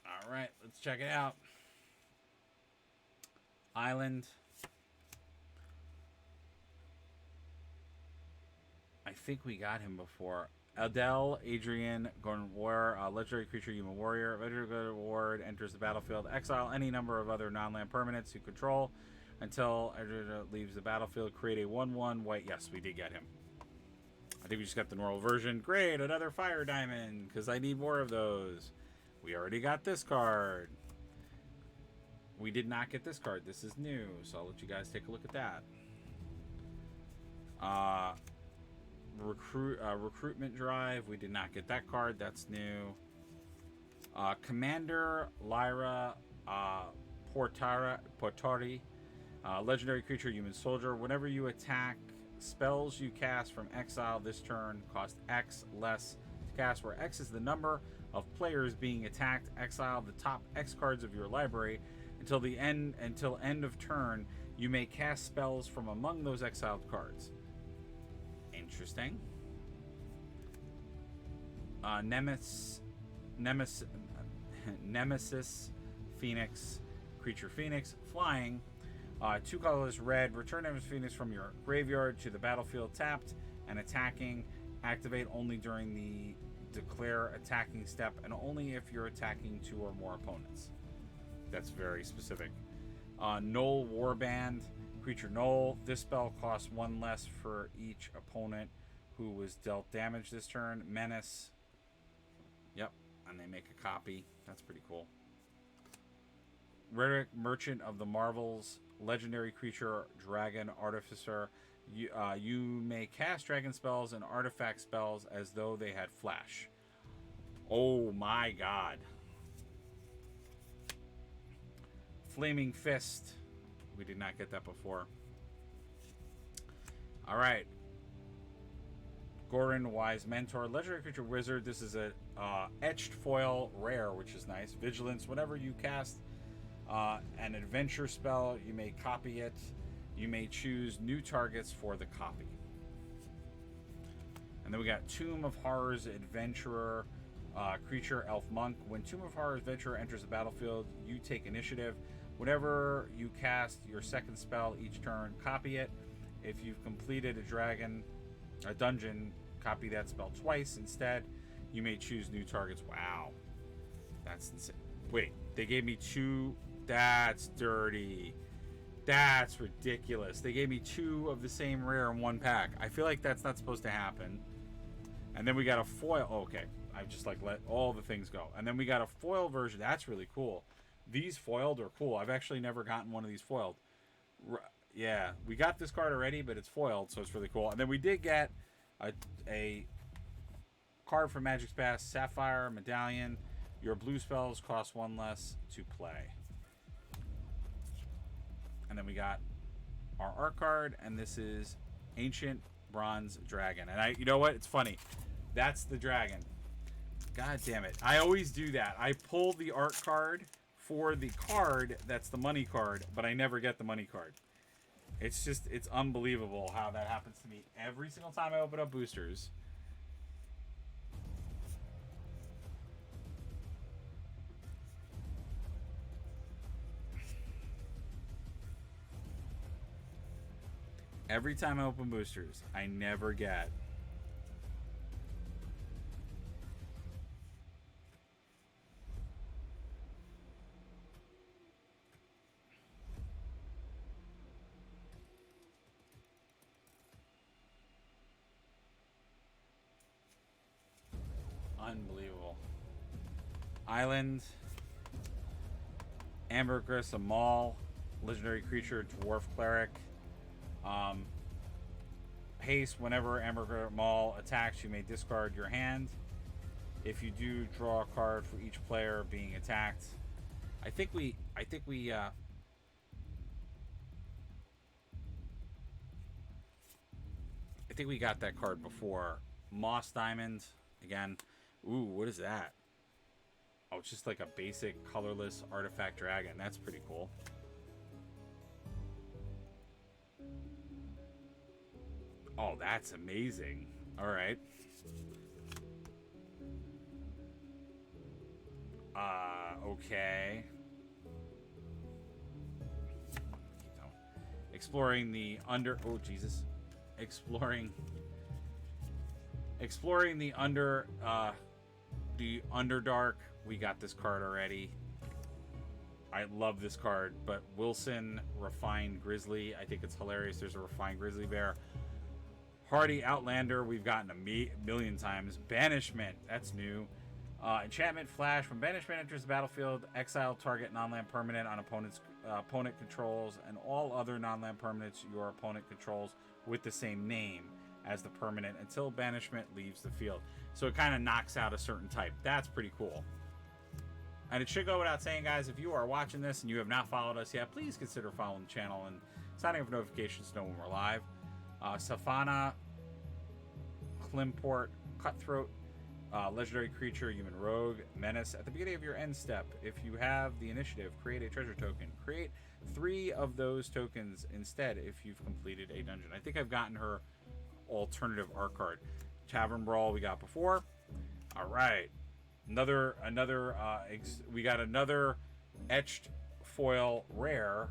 S1: All right, let's check it out. Island. I think we got him before. Adele, Adrian, Gordon War, legendary creature, human warrior. Legendary ward enters the battlefield. Exile any number of other non-land permanents you control until Adrian leaves the battlefield. Create a 1/1 white. Yes, we did get him. I think we just got the normal version. Great, another fire diamond, because I need more of those. We already got this card. We did not get this card. This is new, so I'll let you guys take a look at that. Recruitment drive. We did not get that card. That's new. Commander Lyra Portari. Legendary creature, human soldier. Whenever you attack, spells you cast from exile this turn cost X less to cast, where X is the number of players being attacked. Exile the top X cards of your library until end of turn. You may cast spells from among those exiled cards. Interesting. Nemesis Phoenix, creature Phoenix, flying. 2 colorless red. Return Nemesis Phoenix from your graveyard to the battlefield tapped and attacking. Activate only during the declare attacking step and only if you're attacking 2 or more opponents. That's very specific. Null Warband, creature Null. This spell costs 1 less for each opponent who was dealt damage this turn. Menace. Yep, and they make a copy. That's pretty cool. Rhetoric, Merchant of the Marvels, legendary creature, Dragon Artificer. You may cast dragon spells and artifact spells as though they had flash. Oh my god. Flaming Fist. We did not get that before. Alright. Gorin, Wise Mentor, legendary creature wizard. This is a etched foil rare, which is nice. Vigilance. Whenever you cast an adventure spell, you may copy it. You may choose new targets for the copy. And then we got Tomb of Horrors Adventurer, creature Elf Monk. When Tomb of Horrors Adventurer enters the battlefield, you take initiative. Whenever you cast your second spell each turn, copy it. If you've completed a dungeon, copy that spell twice instead. You may choose new targets. Wow. That's insane. Wait, they gave me 2. That's dirty. That's ridiculous. They gave me 2 of the same rare in 1 pack. I feel like that's not supposed to happen. And then we got a foil. Oh, okay. I just like let all the things go. And then we got a foil version. That's really cool. These foiled are cool. I've actually never gotten one of these foiled. Yeah, we got this card already, but it's foiled, so it's really cool. And then we did get a card from Magic's Past, Sapphire Medallion. Your blue spells cost 1 less to play. And then we got our art card, and this is Ancient Bronze Dragon. And you know what? It's funny. That's the dragon. God damn it. I always do that. I pull the art card for the card that's the money card, but I never get the money card. It's unbelievable how that happens to me every single time I open up boosters. Every time I open boosters, I never get. Unbelievable. Island. Ambergris, a Maul. Legendary creature, Dwarf Cleric. Haste, whenever Ambergris Maul attacks, you may discard your hand. If you do, draw a card for each player being attacked. I think we got that card before. Moss Diamond again. Ooh, what is that? Oh, it's just like a basic colorless artifact dragon. That's pretty cool. Oh, that's amazing. All right. Okay. Exploring the under... Oh, Jesus. Exploring the Underdark. We got this card already. I love this card, but Wilson, Refined Grizzly. I think it's hilarious. There's a Refined Grizzly Bear. Hardy Outlander, we've gotten a million times. Banishment, that's new. Enchantment Flash. When Banishment enters the battlefield, exile target non-land permanent on opponent controls and all other non-land permanents your opponent controls with the same name as the permanent until Banishment leaves the field. So it kind of knocks out a certain type. That's pretty cool. And it should go without saying, guys, if you are watching this and you have not followed us yet, please consider following the channel and signing up for notifications to know when we're live. Safana, Klimport, Cutthroat, legendary creature, human rogue, menace. At the beginning of your end step, if you have the initiative, create a treasure token. Create 3 of those tokens instead if you've completed a dungeon. I think I've gotten her alternative art card. Tavern Brawl we got before. All right, we got another etched foil rare,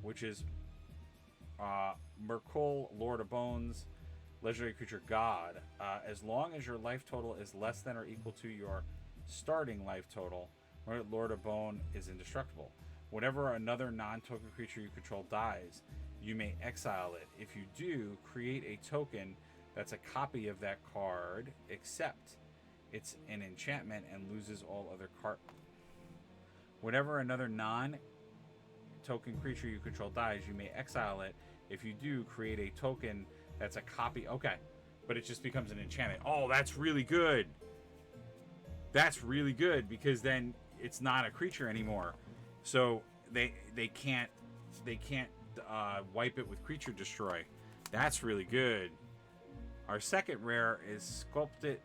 S1: which is Merkul, Lord of Bones, legendary creature God. As long as your life total is less than or equal to your starting life total, Lord of Bone is indestructible. Whenever another non-token creature you control dies, you may exile it. If you do, create a token that's a copy of that card, except it's an enchantment and loses all other cards. Whenever another non-token creature you control dies, you may exile it. If you do, create a token that's a copy. Okay, but it just becomes an enchantment. Oh, that's really good. That's really good because then it's not a creature anymore. So they can't wipe it with creature destroy. That's really good. Our second rare is Sculpted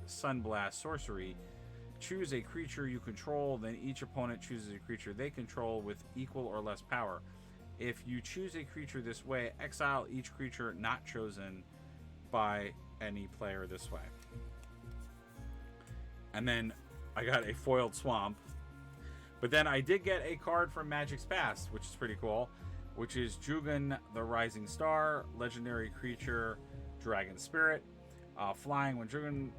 S1: Sunblast Sorcery. Choose a creature you control, then each opponent chooses a creature they control with equal or less power. If you choose a creature this way, exile each creature not chosen by any player this way. And then I got a foiled swamp. But then I did get a card from Magic's Past, which is pretty cool, which is Jugun the Rising Star, legendary creature, Dragon Spirit. Flying, when Jugun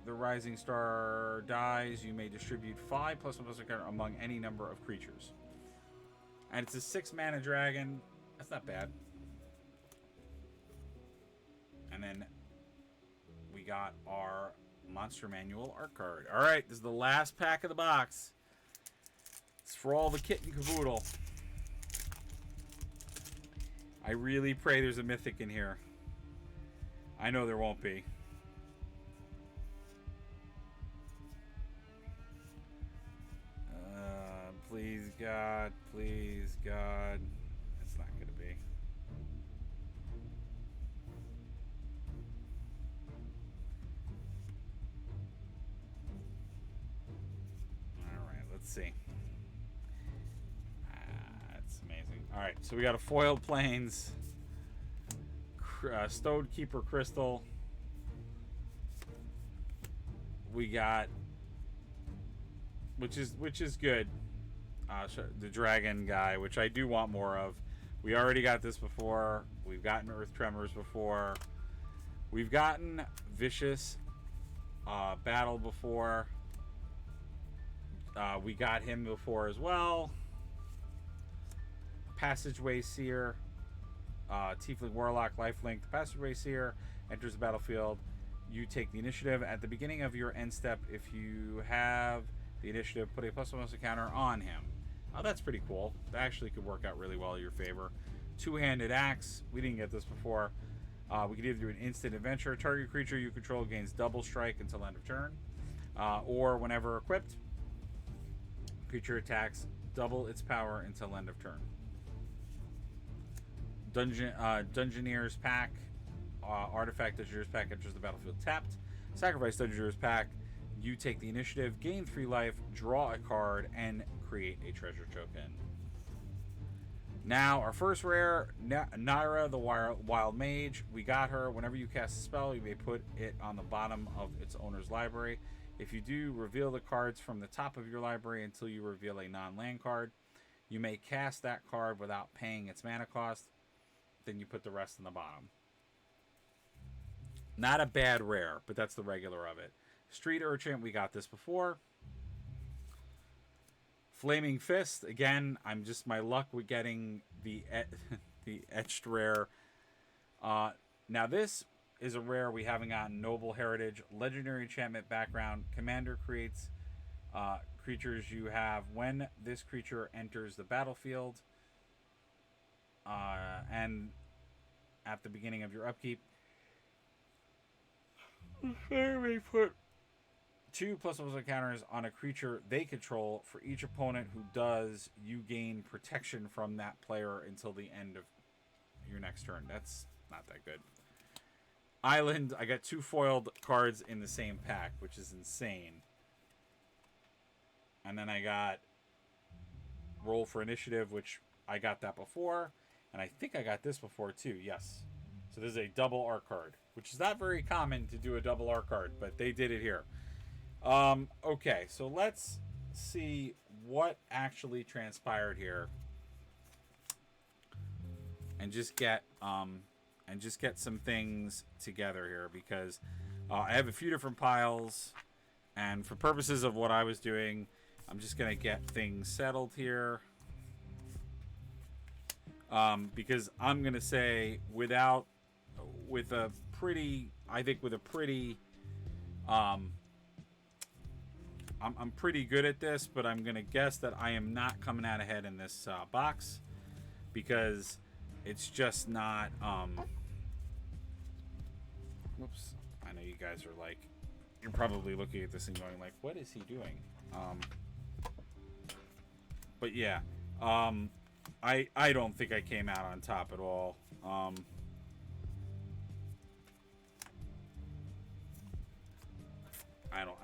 S1: the Rising Star dies, you may distribute 5 +1/+1 counter among any number of creatures. And it's a 6-mana dragon. That's not bad. And then we got our Monster Manual art card. All right, this is the last pack of the box. It's for all the kit and caboodle. I really pray there's a mythic in here. I know there won't be. Please, God. Please, God. It's not going to be. All right, let's see. That's amazing. All right, so we got a foiled plains, Stowed Keeper Crystal. We got, which is good. The dragon guy, which I do want more of. We already got this before. We've gotten Earth Tremors before. We've gotten Vicious Battle before. We got him before as well. Passageway Seer, Tiefling Warlock, Lifelink. The Passageway Seer enters the battlefield. You take the initiative at the beginning of your end step. If you have the initiative, put a +1/+1 counter on him. Oh, that's pretty cool. That actually could work out really well in your favor. Two-handed axe. We didn't get this before. We could either do an instant adventure. Target creature you control gains double strike until end of turn. Or whenever equipped, creature attacks double its power until end of turn. Dungeoneer's Pack. Artifact Dungeoneer's Pack enters the battlefield tapped. Sacrifice Dungeoneer's Pack. You take the initiative, gain 3 life, draw a card, and create a treasure token. Now, our first rare, Naira the Wild Mage. We got her. Whenever you cast a spell, you may put it on the bottom of its owner's library. If you do, reveal the cards from the top of your library until you reveal a non-land card. You may cast that card without paying its mana cost. Then you put the rest in the bottom. Not a bad rare, but that's the regular of it. Street Urchin, we got this before. Flaming Fist, again, I'm just my luck with getting the etched rare. Now this is a rare we haven't gotten. Noble Heritage, legendary enchantment background. Commander creates creatures you have when this creature enters the battlefield. And at the beginning of your upkeep, may put 2+1 counters on a creature they control. For each opponent who does, you gain protection from that player until the end of your next turn. That's not that good. Island, I got 2 foiled cards in the same pack, which is insane. And then I got Roll for Initiative, which I got that before. And I think I got this before too, yes. So this is a double art card, which is not very common to do a double art card, but they did it here. Okay, so let's see what actually transpired here, and just get some things together here, because I have a few different piles, and for purposes of what I was doing, I'm just gonna get things settled here, because I'm gonna say with a pretty I'm pretty good at this, but I'm going to guess that I am not coming out ahead in this box, because it's just not... whoops. I know you guys are like... You're probably looking at this and going like, what is he doing? But yeah. I don't think I came out on top at all.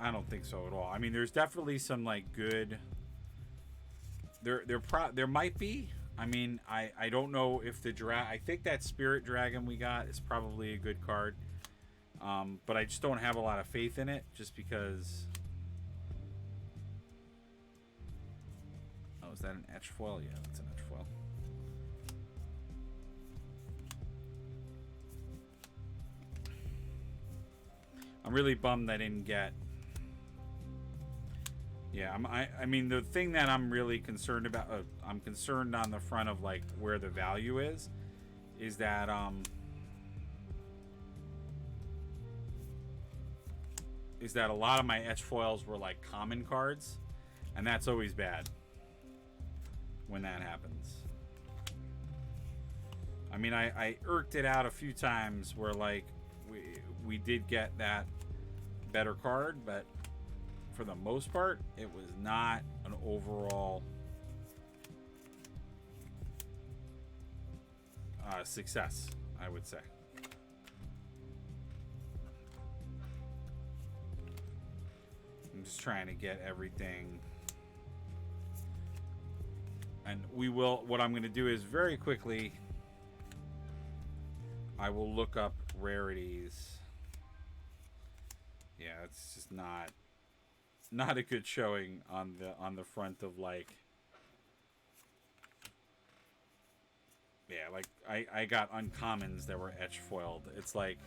S1: I don't think so at all. I mean, there's definitely some like good. There might be. I mean, I don't know if I think that Spirit Dragon we got is probably a good card. But I just don't have a lot of faith in it, just because. Oh, is that an etch foil? Yeah, that's an etch foil. I'm really bummed I didn't get. Yeah, I mean, the thing that I'm really concerned about, I'm concerned on the front of like where the value is that a lot of my etch foils were like common cards, and that's always bad when that happens. I mean, I irked it out a few times where like we did get that better card, but for the most part, it was not an overall success, I would say. I'm just trying to get everything. And what I'm going to do is very quickly, I will look up rarities. Yeah, it's just not a good showing on the front of like. Yeah, like I got uncommons that were etch foiled. It's like,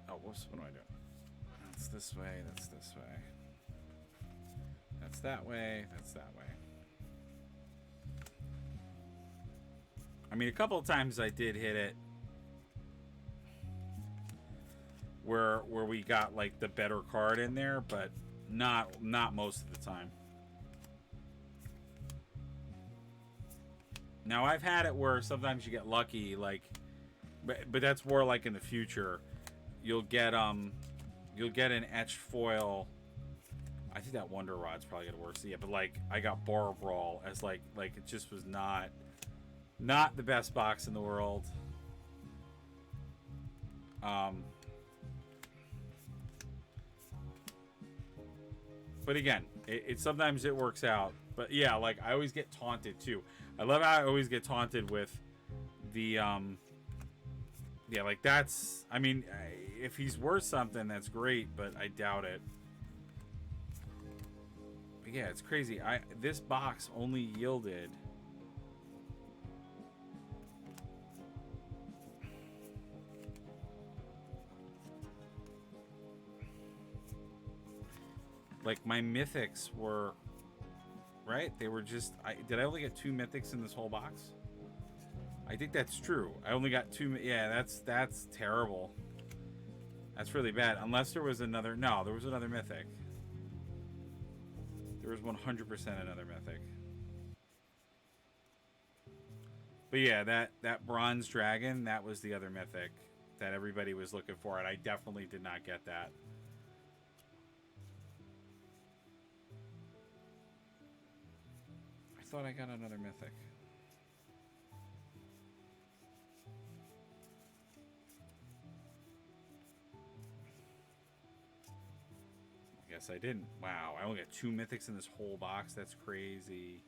S1: oh, whoops, what am I doing? That's this way, that's this way. That's that way, that's that way. I mean, a couple of times I did hit it where we got like the better card in there, but not most of the time. Now I've had it where sometimes you get lucky, like, but that's more like in the future. You'll get an etched foil. I think that Wonder Rod's probably gonna work. So yeah, but like I got Bar Brawl as like it just was not the best box in the world. But again, it sometimes it works out. But yeah, like I always get taunted too. I love how I always get taunted with the yeah, like that's, I mean, if he's worth something, that's great, but I doubt it. But yeah, it's crazy. This box only yielded like my mythics were right. They were just. Did I only get 2 mythics in this whole box? I think that's true. I only got 2. Yeah, that's terrible. That's really bad. Unless there was another. No, there was another mythic. There was 100% another mythic. But yeah, that bronze dragon, that was the other mythic that everybody was looking for, and I definitely did not get that. I thought I got another mythic. I guess I didn't. Wow, I only got 2 mythics in this whole box. That's crazy.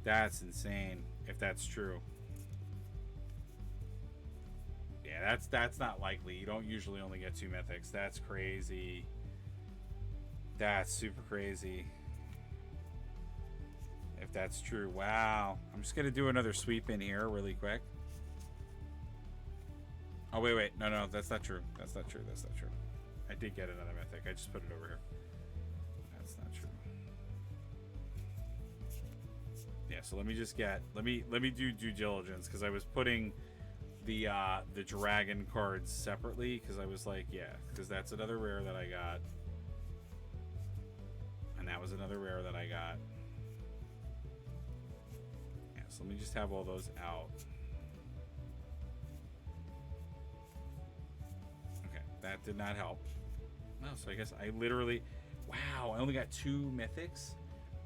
S1: That's insane, if that's true. Yeah, that's not likely. You don't usually only get 2 mythics. That's crazy. That's super crazy. If that's true. Wow. I'm just going to do another sweep in here really quick. Oh, wait. No, that's not true. That's not true. That's not true. I did get another mythic. I just put it over here. That's not true. Yeah, so let me just get... Let me do due diligence, because I was putting the dragon cards separately, because I was like, yeah, because that's another rare that I got. And that was another rare that I got. So let me just have all those out. Okay, that did not help. No, so I guess I literally... Wow, I only got 2 mythics?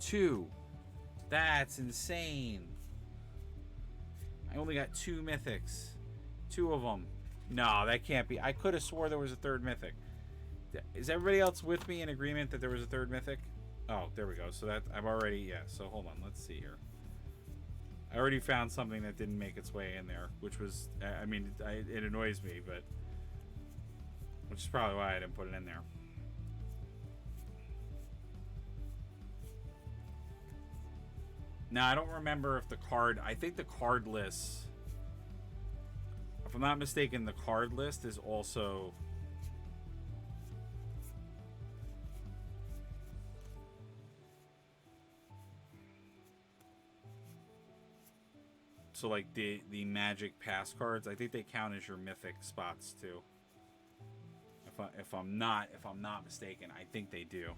S1: 2. That's insane. I only got 2 mythics. 2 of them. No, that can't be. I could have swore there was a 3rd mythic. Is everybody else with me in agreement that there was a 3rd mythic? Oh, there we go. So that I'm already... Yeah, so hold on. Let's see here. I already found something that didn't make its way in there, which was, I mean, it annoys me, but, which is probably why I didn't put it in there. Now, I don't remember if the card, I think the card list, if I'm not mistaken, the card list is also... So like the magic pass cards, I think they count as your mythic spots too. If I'm not mistaken, I think they do.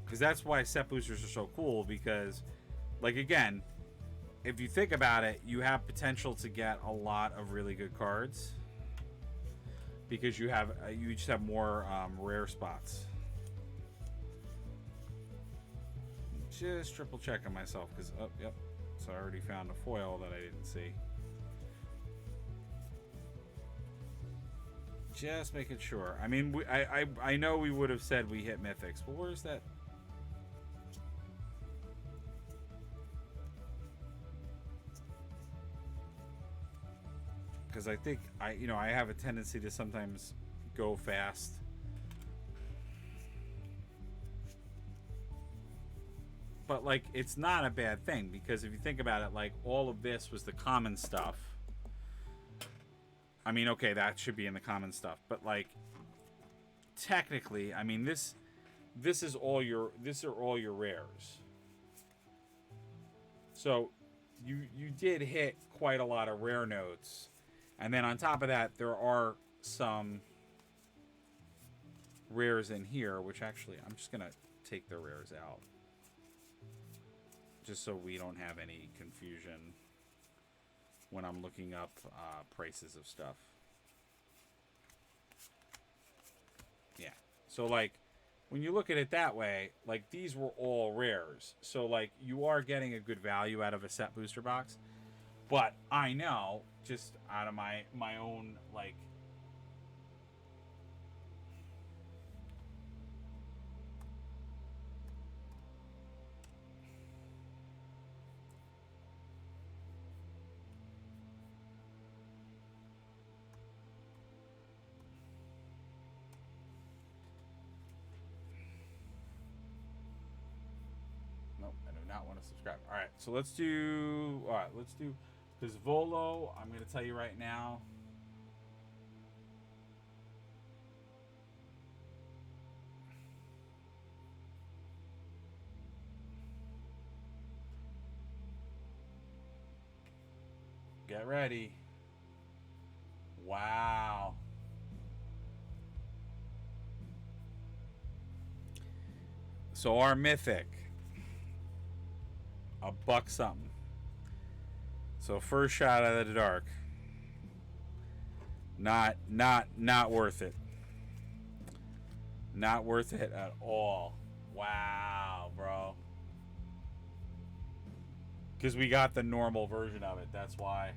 S1: Because that's why set boosters are so cool, because like again, if you think about it, you have potential to get a lot of really good cards because you just have more rare spots. Just triple checking myself because yep, so I already found a foil that I didn't see. Just making sure. I mean, I know we would have said we hit mythics, but where's that? Because I think I have a tendency to sometimes go fast. But, like, it's not a bad thing, because if you think about it, like, all of this was the common stuff. I mean, okay, that should be in the common stuff. But, like, technically, I mean, this are all your rares. So, you did hit quite a lot of rare notes. And then on top of that, there are some rares in here, which actually, I'm just going to take the rares out. Just so we don't have any confusion when I'm looking up prices of stuff. Yeah. So, like, when you look at it that way, like, these were all rares. So, like, you are getting a good value out of a set booster box. But I know, just out of my own, like, want to subscribe. All right, so let's do. All right, let's do. Because Volo, I'm going to tell you right now. Get ready. Wow. So our mythic, a buck something. So first shot out of the dark. Not worth it. Not worth it at all. Wow, bro. Because we got the normal version of it. That's why.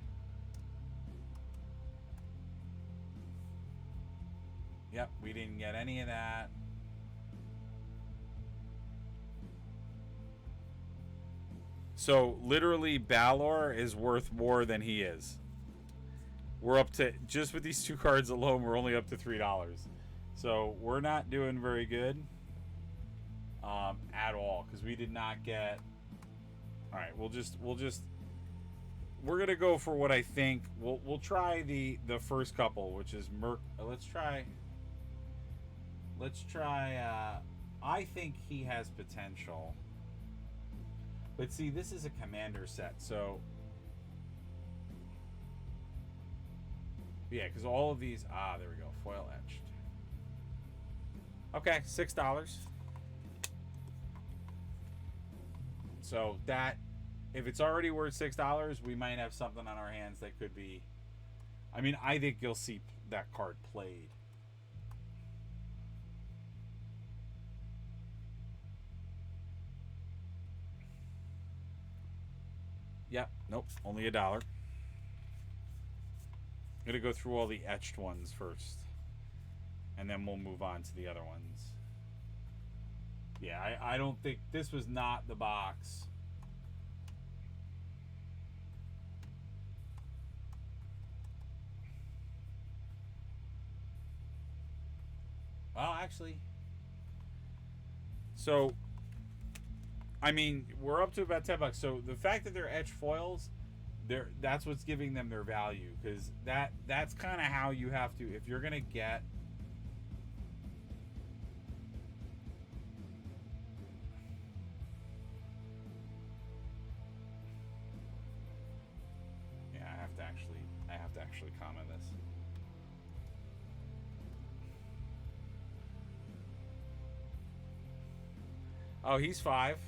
S1: Yep, we didn't get any of that. So, literally, Balor is worth more than he is. We're up to, just with these two cards alone, we're only up to $3. So, we're not doing very good at all. Because we did not get... Alright, we're going to go for what I think. We'll try the first couple, which is Merc... Let's try... I think he has potential. But see, this is a commander set, so... Yeah, because all of these... Ah, there we go. Foil etched. Okay, $6. So that... If it's already worth $6, we might have something on our hands that could be... I mean, I think you'll see that card played. Yep. Nope. Only $1. I'm going to go through all the etched ones first. And then we'll move on to the other ones. Yeah, I don't think... This was not the box. Well, actually... So... I mean, we're up to about $10. So the fact that they're etched foils, that's what's giving them their value. Because that's kind of how you have to, if you're gonna get. Yeah, I have to actually comment this. Oh, he's 5.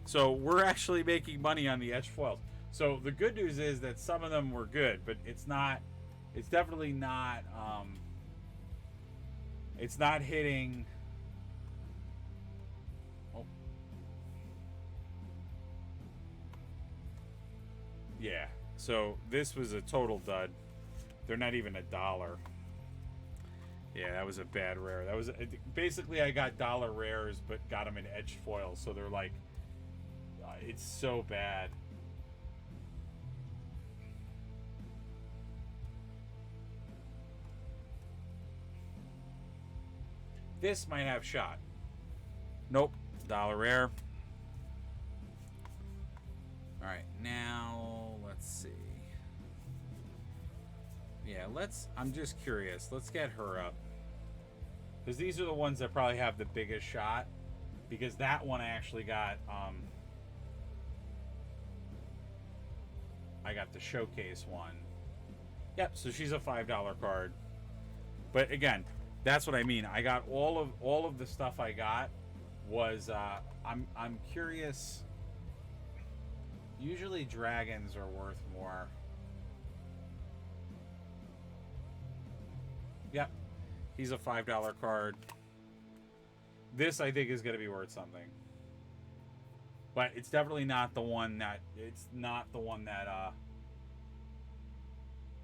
S1: So we're actually making money on the etched foils. So the good news is that some of them were good, but it's definitely not, it's not hitting. Oh. Yeah. So this was a total dud. They're not even $1. Yeah, that was a bad rare. That was basically I got dollar rares, but got them in edged foils, so they're like, it's so bad. This might have shot. Nope, dollar rare. All right, now let's see. Yeah, I'm just curious. Let's get her up. Because these are the ones that probably have the biggest shot. Because that one I actually got, I got the showcase one. Yep, so she's a $5 card. But again, that's what I mean. I got all of the stuff I got was I'm curious. Usually dragons are worth more. Yep. He's a $5 card. This I think is going to be worth something. But it's definitely not the one that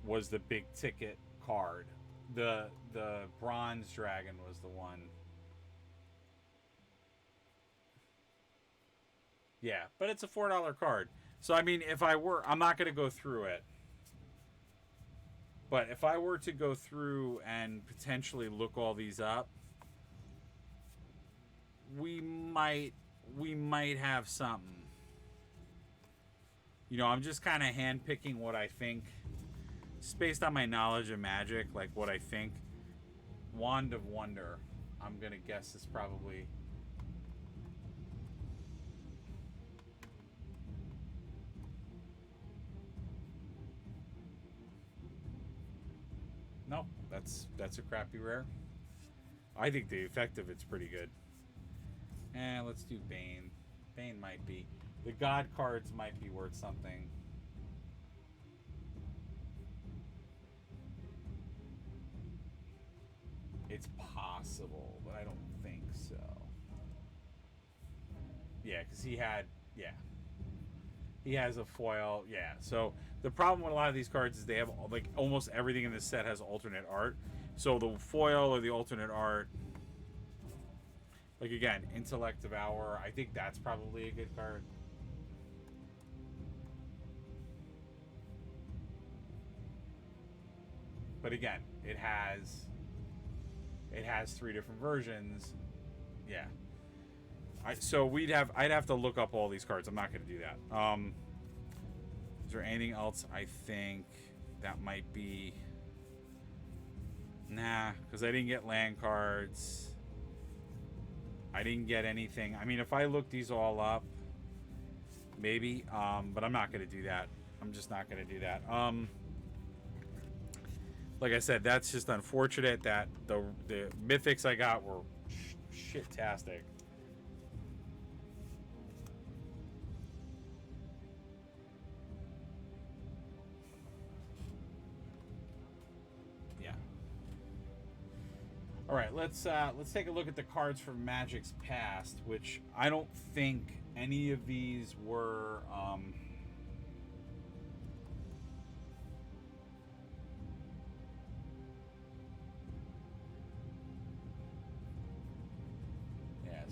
S1: was the big ticket card. The bronze dragon was the one. Yeah, but it's a $4 card. So I mean, if I were, I'm not going to go through it. But if I were to go through and potentially look all these up, we might we might have something. You know, I'm just kind of handpicking what I think, just based on my knowledge of Magic, like what I think. Wand of Wonder, I'm gonna guess is probably. No, that's a crappy rare. I think the effect of it's pretty good. And let's do Bane. Bane might be. The God cards might be worth something. It's possible, but I don't think so. Yeah, because he had, yeah. He has a foil, yeah. So the problem with a lot of these cards is they have, like, almost everything in this set has alternate art. So the foil or the alternate art, like, again, Intellect Devour, I think that's probably a good card. But again, it has 3 different versions. Yeah. So I'd have to look up all these cards. I'm not going to do that. Is there anything else I think that might be? Nah, because I didn't get land cards. I didn't get anything. I mean, if I look these all up, maybe. But I'm not going to do that. I'm just not going to do that. Like I said, that's just unfortunate that the mythics I got were shit-tastic. Yeah. All right, let's take a look at the cards from Magic's past, which I don't think any of these were.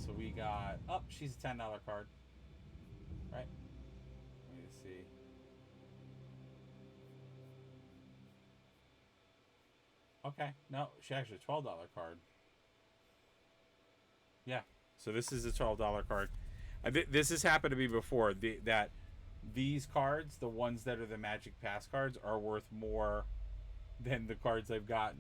S1: So we got, oh, she's a $10 card, right? Let me see. Okay, no, she actually a $12 card. Yeah, so this is a $12 card. This has happened to me before. That these cards, the ones that are the Magic Pass cards, are worth more than the cards I've gotten.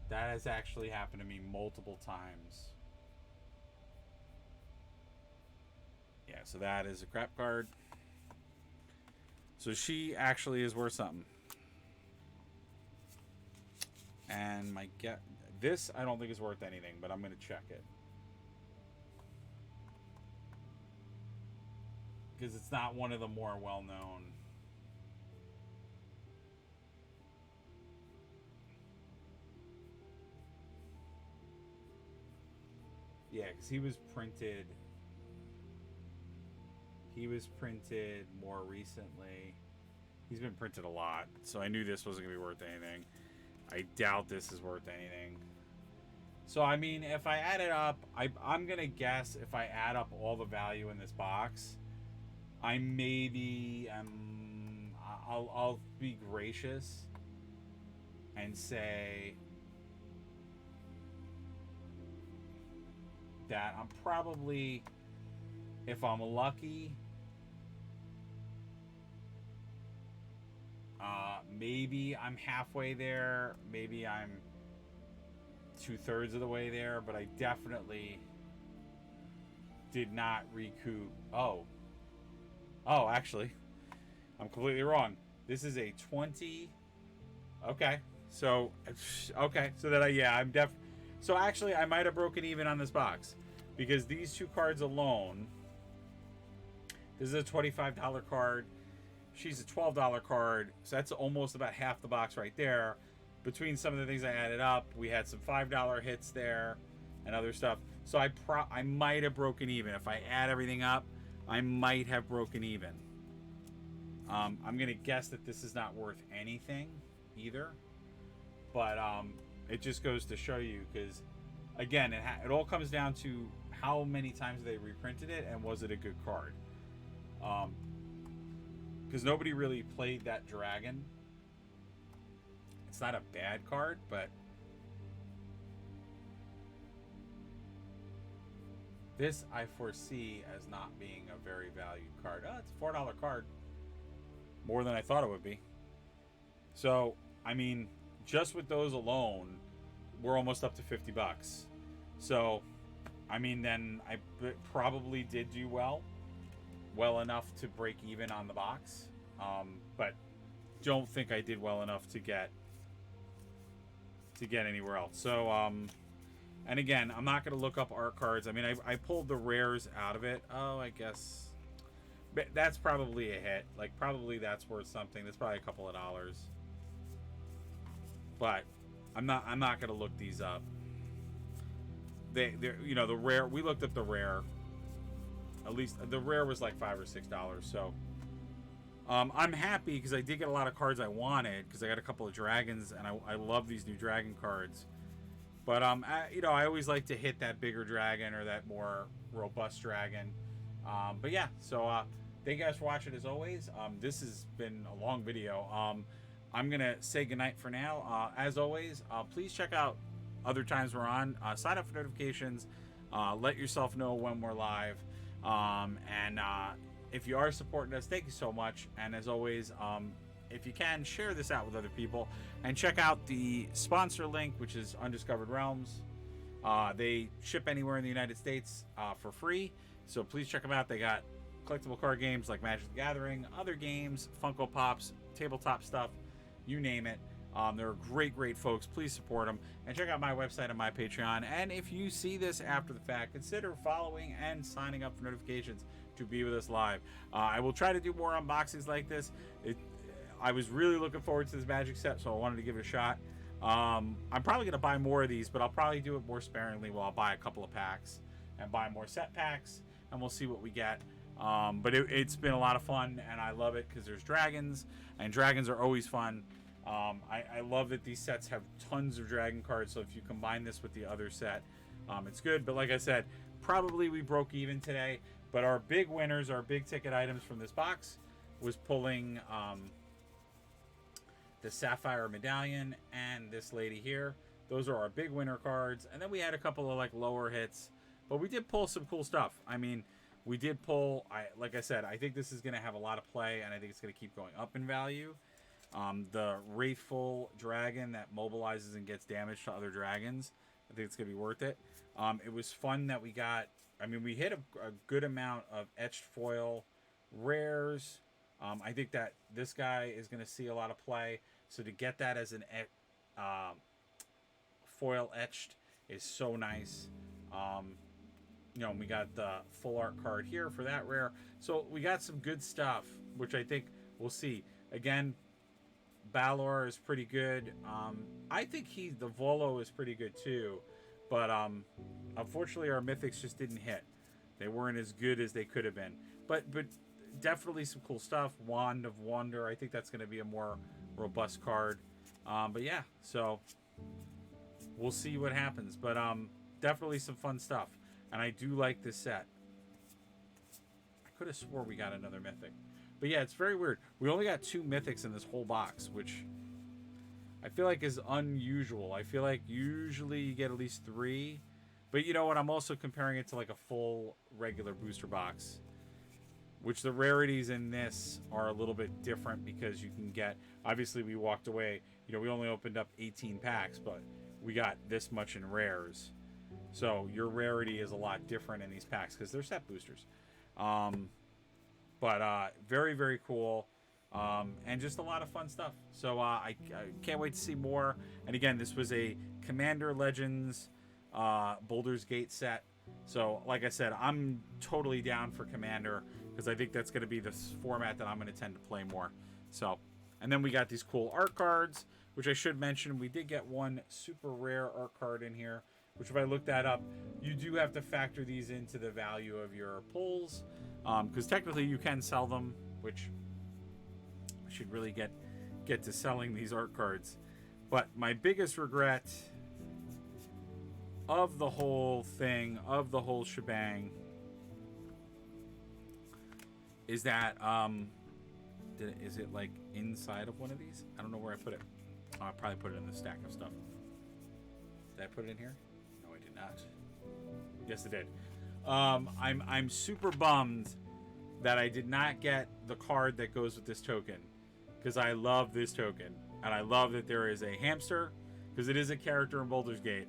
S1: That has actually happened to me multiple times. Yeah, so that is a crap card. So she actually is worth something. And my this I don't think is worth anything, but I'm going to check it. Because it's not one of the more well-known. Yeah, because he was printed more recently. He's been printed a lot, so I knew this wasn't going to be worth anything. I doubt this is worth anything. So, I mean, if I add it up, I'm going to guess if I add up all the value in this box, I maybe, I'll be gracious and say that I'm probably, if I'm lucky, maybe I'm halfway there, maybe I'm 2/3 of the way there, but I definitely did not recoup. Oh, actually, I'm completely wrong. This is a 20. Okay, so that so actually I might have broken even on this box, because these two cards alone. This is a $25 card. She's a $12 card, so that's almost about half the box right there. Between some of the things I added up, we had some $5 hits there and other stuff. So I might have broken even. If I add everything up, I might have broken even. I'm gonna guess that this is not worth anything either, but it just goes to show you, because again, it all comes down to how many times they reprinted it and was it a good card. Because nobody really played that dragon. It's not a bad card, but this I foresee as not being a very valued card. Oh, it's a $4 card. More than I thought it would be. So, I mean, just with those alone, we're almost up to 50 bucks. So, I mean, then I probably did do well enough to break even on the box. But don't think I did well enough to get anywhere else. So, and again, I'm not going to look up art cards. I mean, I pulled the rares out of it. Oh, I guess that's probably a hit. Like, probably that's worth something. That's probably a couple of dollars. But I'm not going to look these up. They're, you know, the rare. We looked up the rare. At least the rare was like $5 or $6. So I'm happy because I did get a lot of cards I wanted, because I got a couple of dragons, and I love these new dragon cards. But you know, I always like to hit that bigger dragon or that more robust dragon. But yeah, so thank you guys for watching as always. This has been a long video. I'm gonna say goodnight for now. As always, please check out other times we're on. Sign up for notifications. Let yourself know when we're live. And if you are supporting us, thank you so much. And as always, if you can, share this out with other people, and check out the sponsor link, which is Undiscovered Realms. They ship anywhere in the United States for free, so please check them out. They got collectible card games like Magic the Gathering, other games, Funko Pops, tabletop stuff, you name it. They're great folks. Please support them, and check out my website and my Patreon. And if you see this after the fact, consider following and signing up for notifications to be with us live. I will try to do more unboxings like this. I was really looking forward to this Magic set, so I wanted to give it a shot. I'm probably going to buy more of these, but I'll probably do it more sparingly. Well, I'll buy a couple of packs and buy more set packs, and we'll see what we get. But it's been a lot of fun, and I love it because there's dragons, and dragons are always fun. I love that these sets have tons of dragon cards, so if you combine this with the other set, it's good. But like I said, probably we broke even today. But our big winners, our big ticket items from this box, was pulling the Sapphire Medallion and this lady here. Those are our big winner cards. And then we had a couple of like lower hits, but we did pull some cool stuff. I mean, we did pull, like I said, I think this is going to have a lot of play, and I think it's going to keep going up in value. The Wraithful Dragon that mobilizes and gets damage to other dragons, I think it's going to be worth it. It was fun that we got, I mean, we hit a good amount of etched foil rares. I think that this guy is going to see a lot of play. So to get that as an foil etched is so nice. You know, we got the full art card here for that rare. So we got some good stuff, which I think we'll see. Again, Balor is pretty good. I think the Volo is pretty good too. But unfortunately, our mythics just didn't hit. They weren't as good as they could have been. But definitely some cool stuff. Wand of Wonder. I think that's going to be a more robust card. But yeah, so we'll see what happens. But definitely some fun stuff. And I do like this set. I could have swore we got another mythic. But yeah, it's very weird. We only got 2 mythics in this whole box, which I feel like is unusual. I feel like usually you get at least 3. But you know what? I'm also comparing it to like a full regular booster box, which the rarities in this are a little bit different because you can get, obviously we walked away, you know, we only opened up 18 packs, but we got this much in rares. So your rarity is a lot different in these packs because they're set boosters. But very cool. And just a lot of fun stuff. So I can't wait to see more. And again, this was a Commander Legends Boulders Gate set. So like I said, I'm totally down for Commander because I think that's going to be the format that I'm going to tend to play more. So, and then we got these cool art cards, which I should mention. We did get one super rare art card in here, which if I look that up, you do have to factor these into the value of your pulls. Because technically you can sell them, which I should really get to selling these art cards. But my biggest regret of the whole thing, of the whole shebang, is that is it like inside of one of these? I don't know where I put it. I'll probably put it in the stack of stuff. Did I put it in here? No, I did not. Yes, I did. I'm super bummed that I did not get the card that goes with this token, because I love this token, and I love that there is a hamster, because it is a character in Boulders Gate,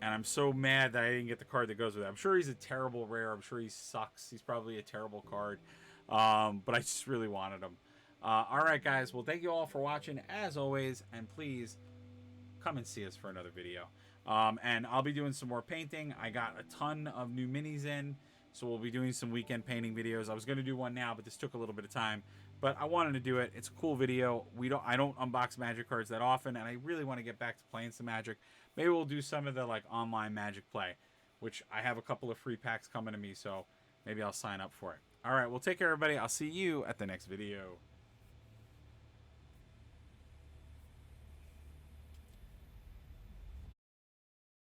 S1: and I'm so mad that I didn't get the card that goes with it. I'm sure he's a terrible rare. I'm sure he sucks. He's probably a terrible card, but I just really wanted him. All right, guys. Well, thank you all for watching, as always, and please come and see us for another video. And I'll be doing some more painting. I got a ton of new minis in, so we'll be doing some weekend painting videos. I was going to do one now, but this took a little bit of time. But I wanted to do it. It's a cool video. I don't unbox Magic cards that often, and I really want to get back to playing some Magic. Maybe we'll do some of the like online Magic play, which I have a couple of free packs coming to me, so maybe I'll sign up for it. All right, well, take care, everybody. I'll see you at the next video.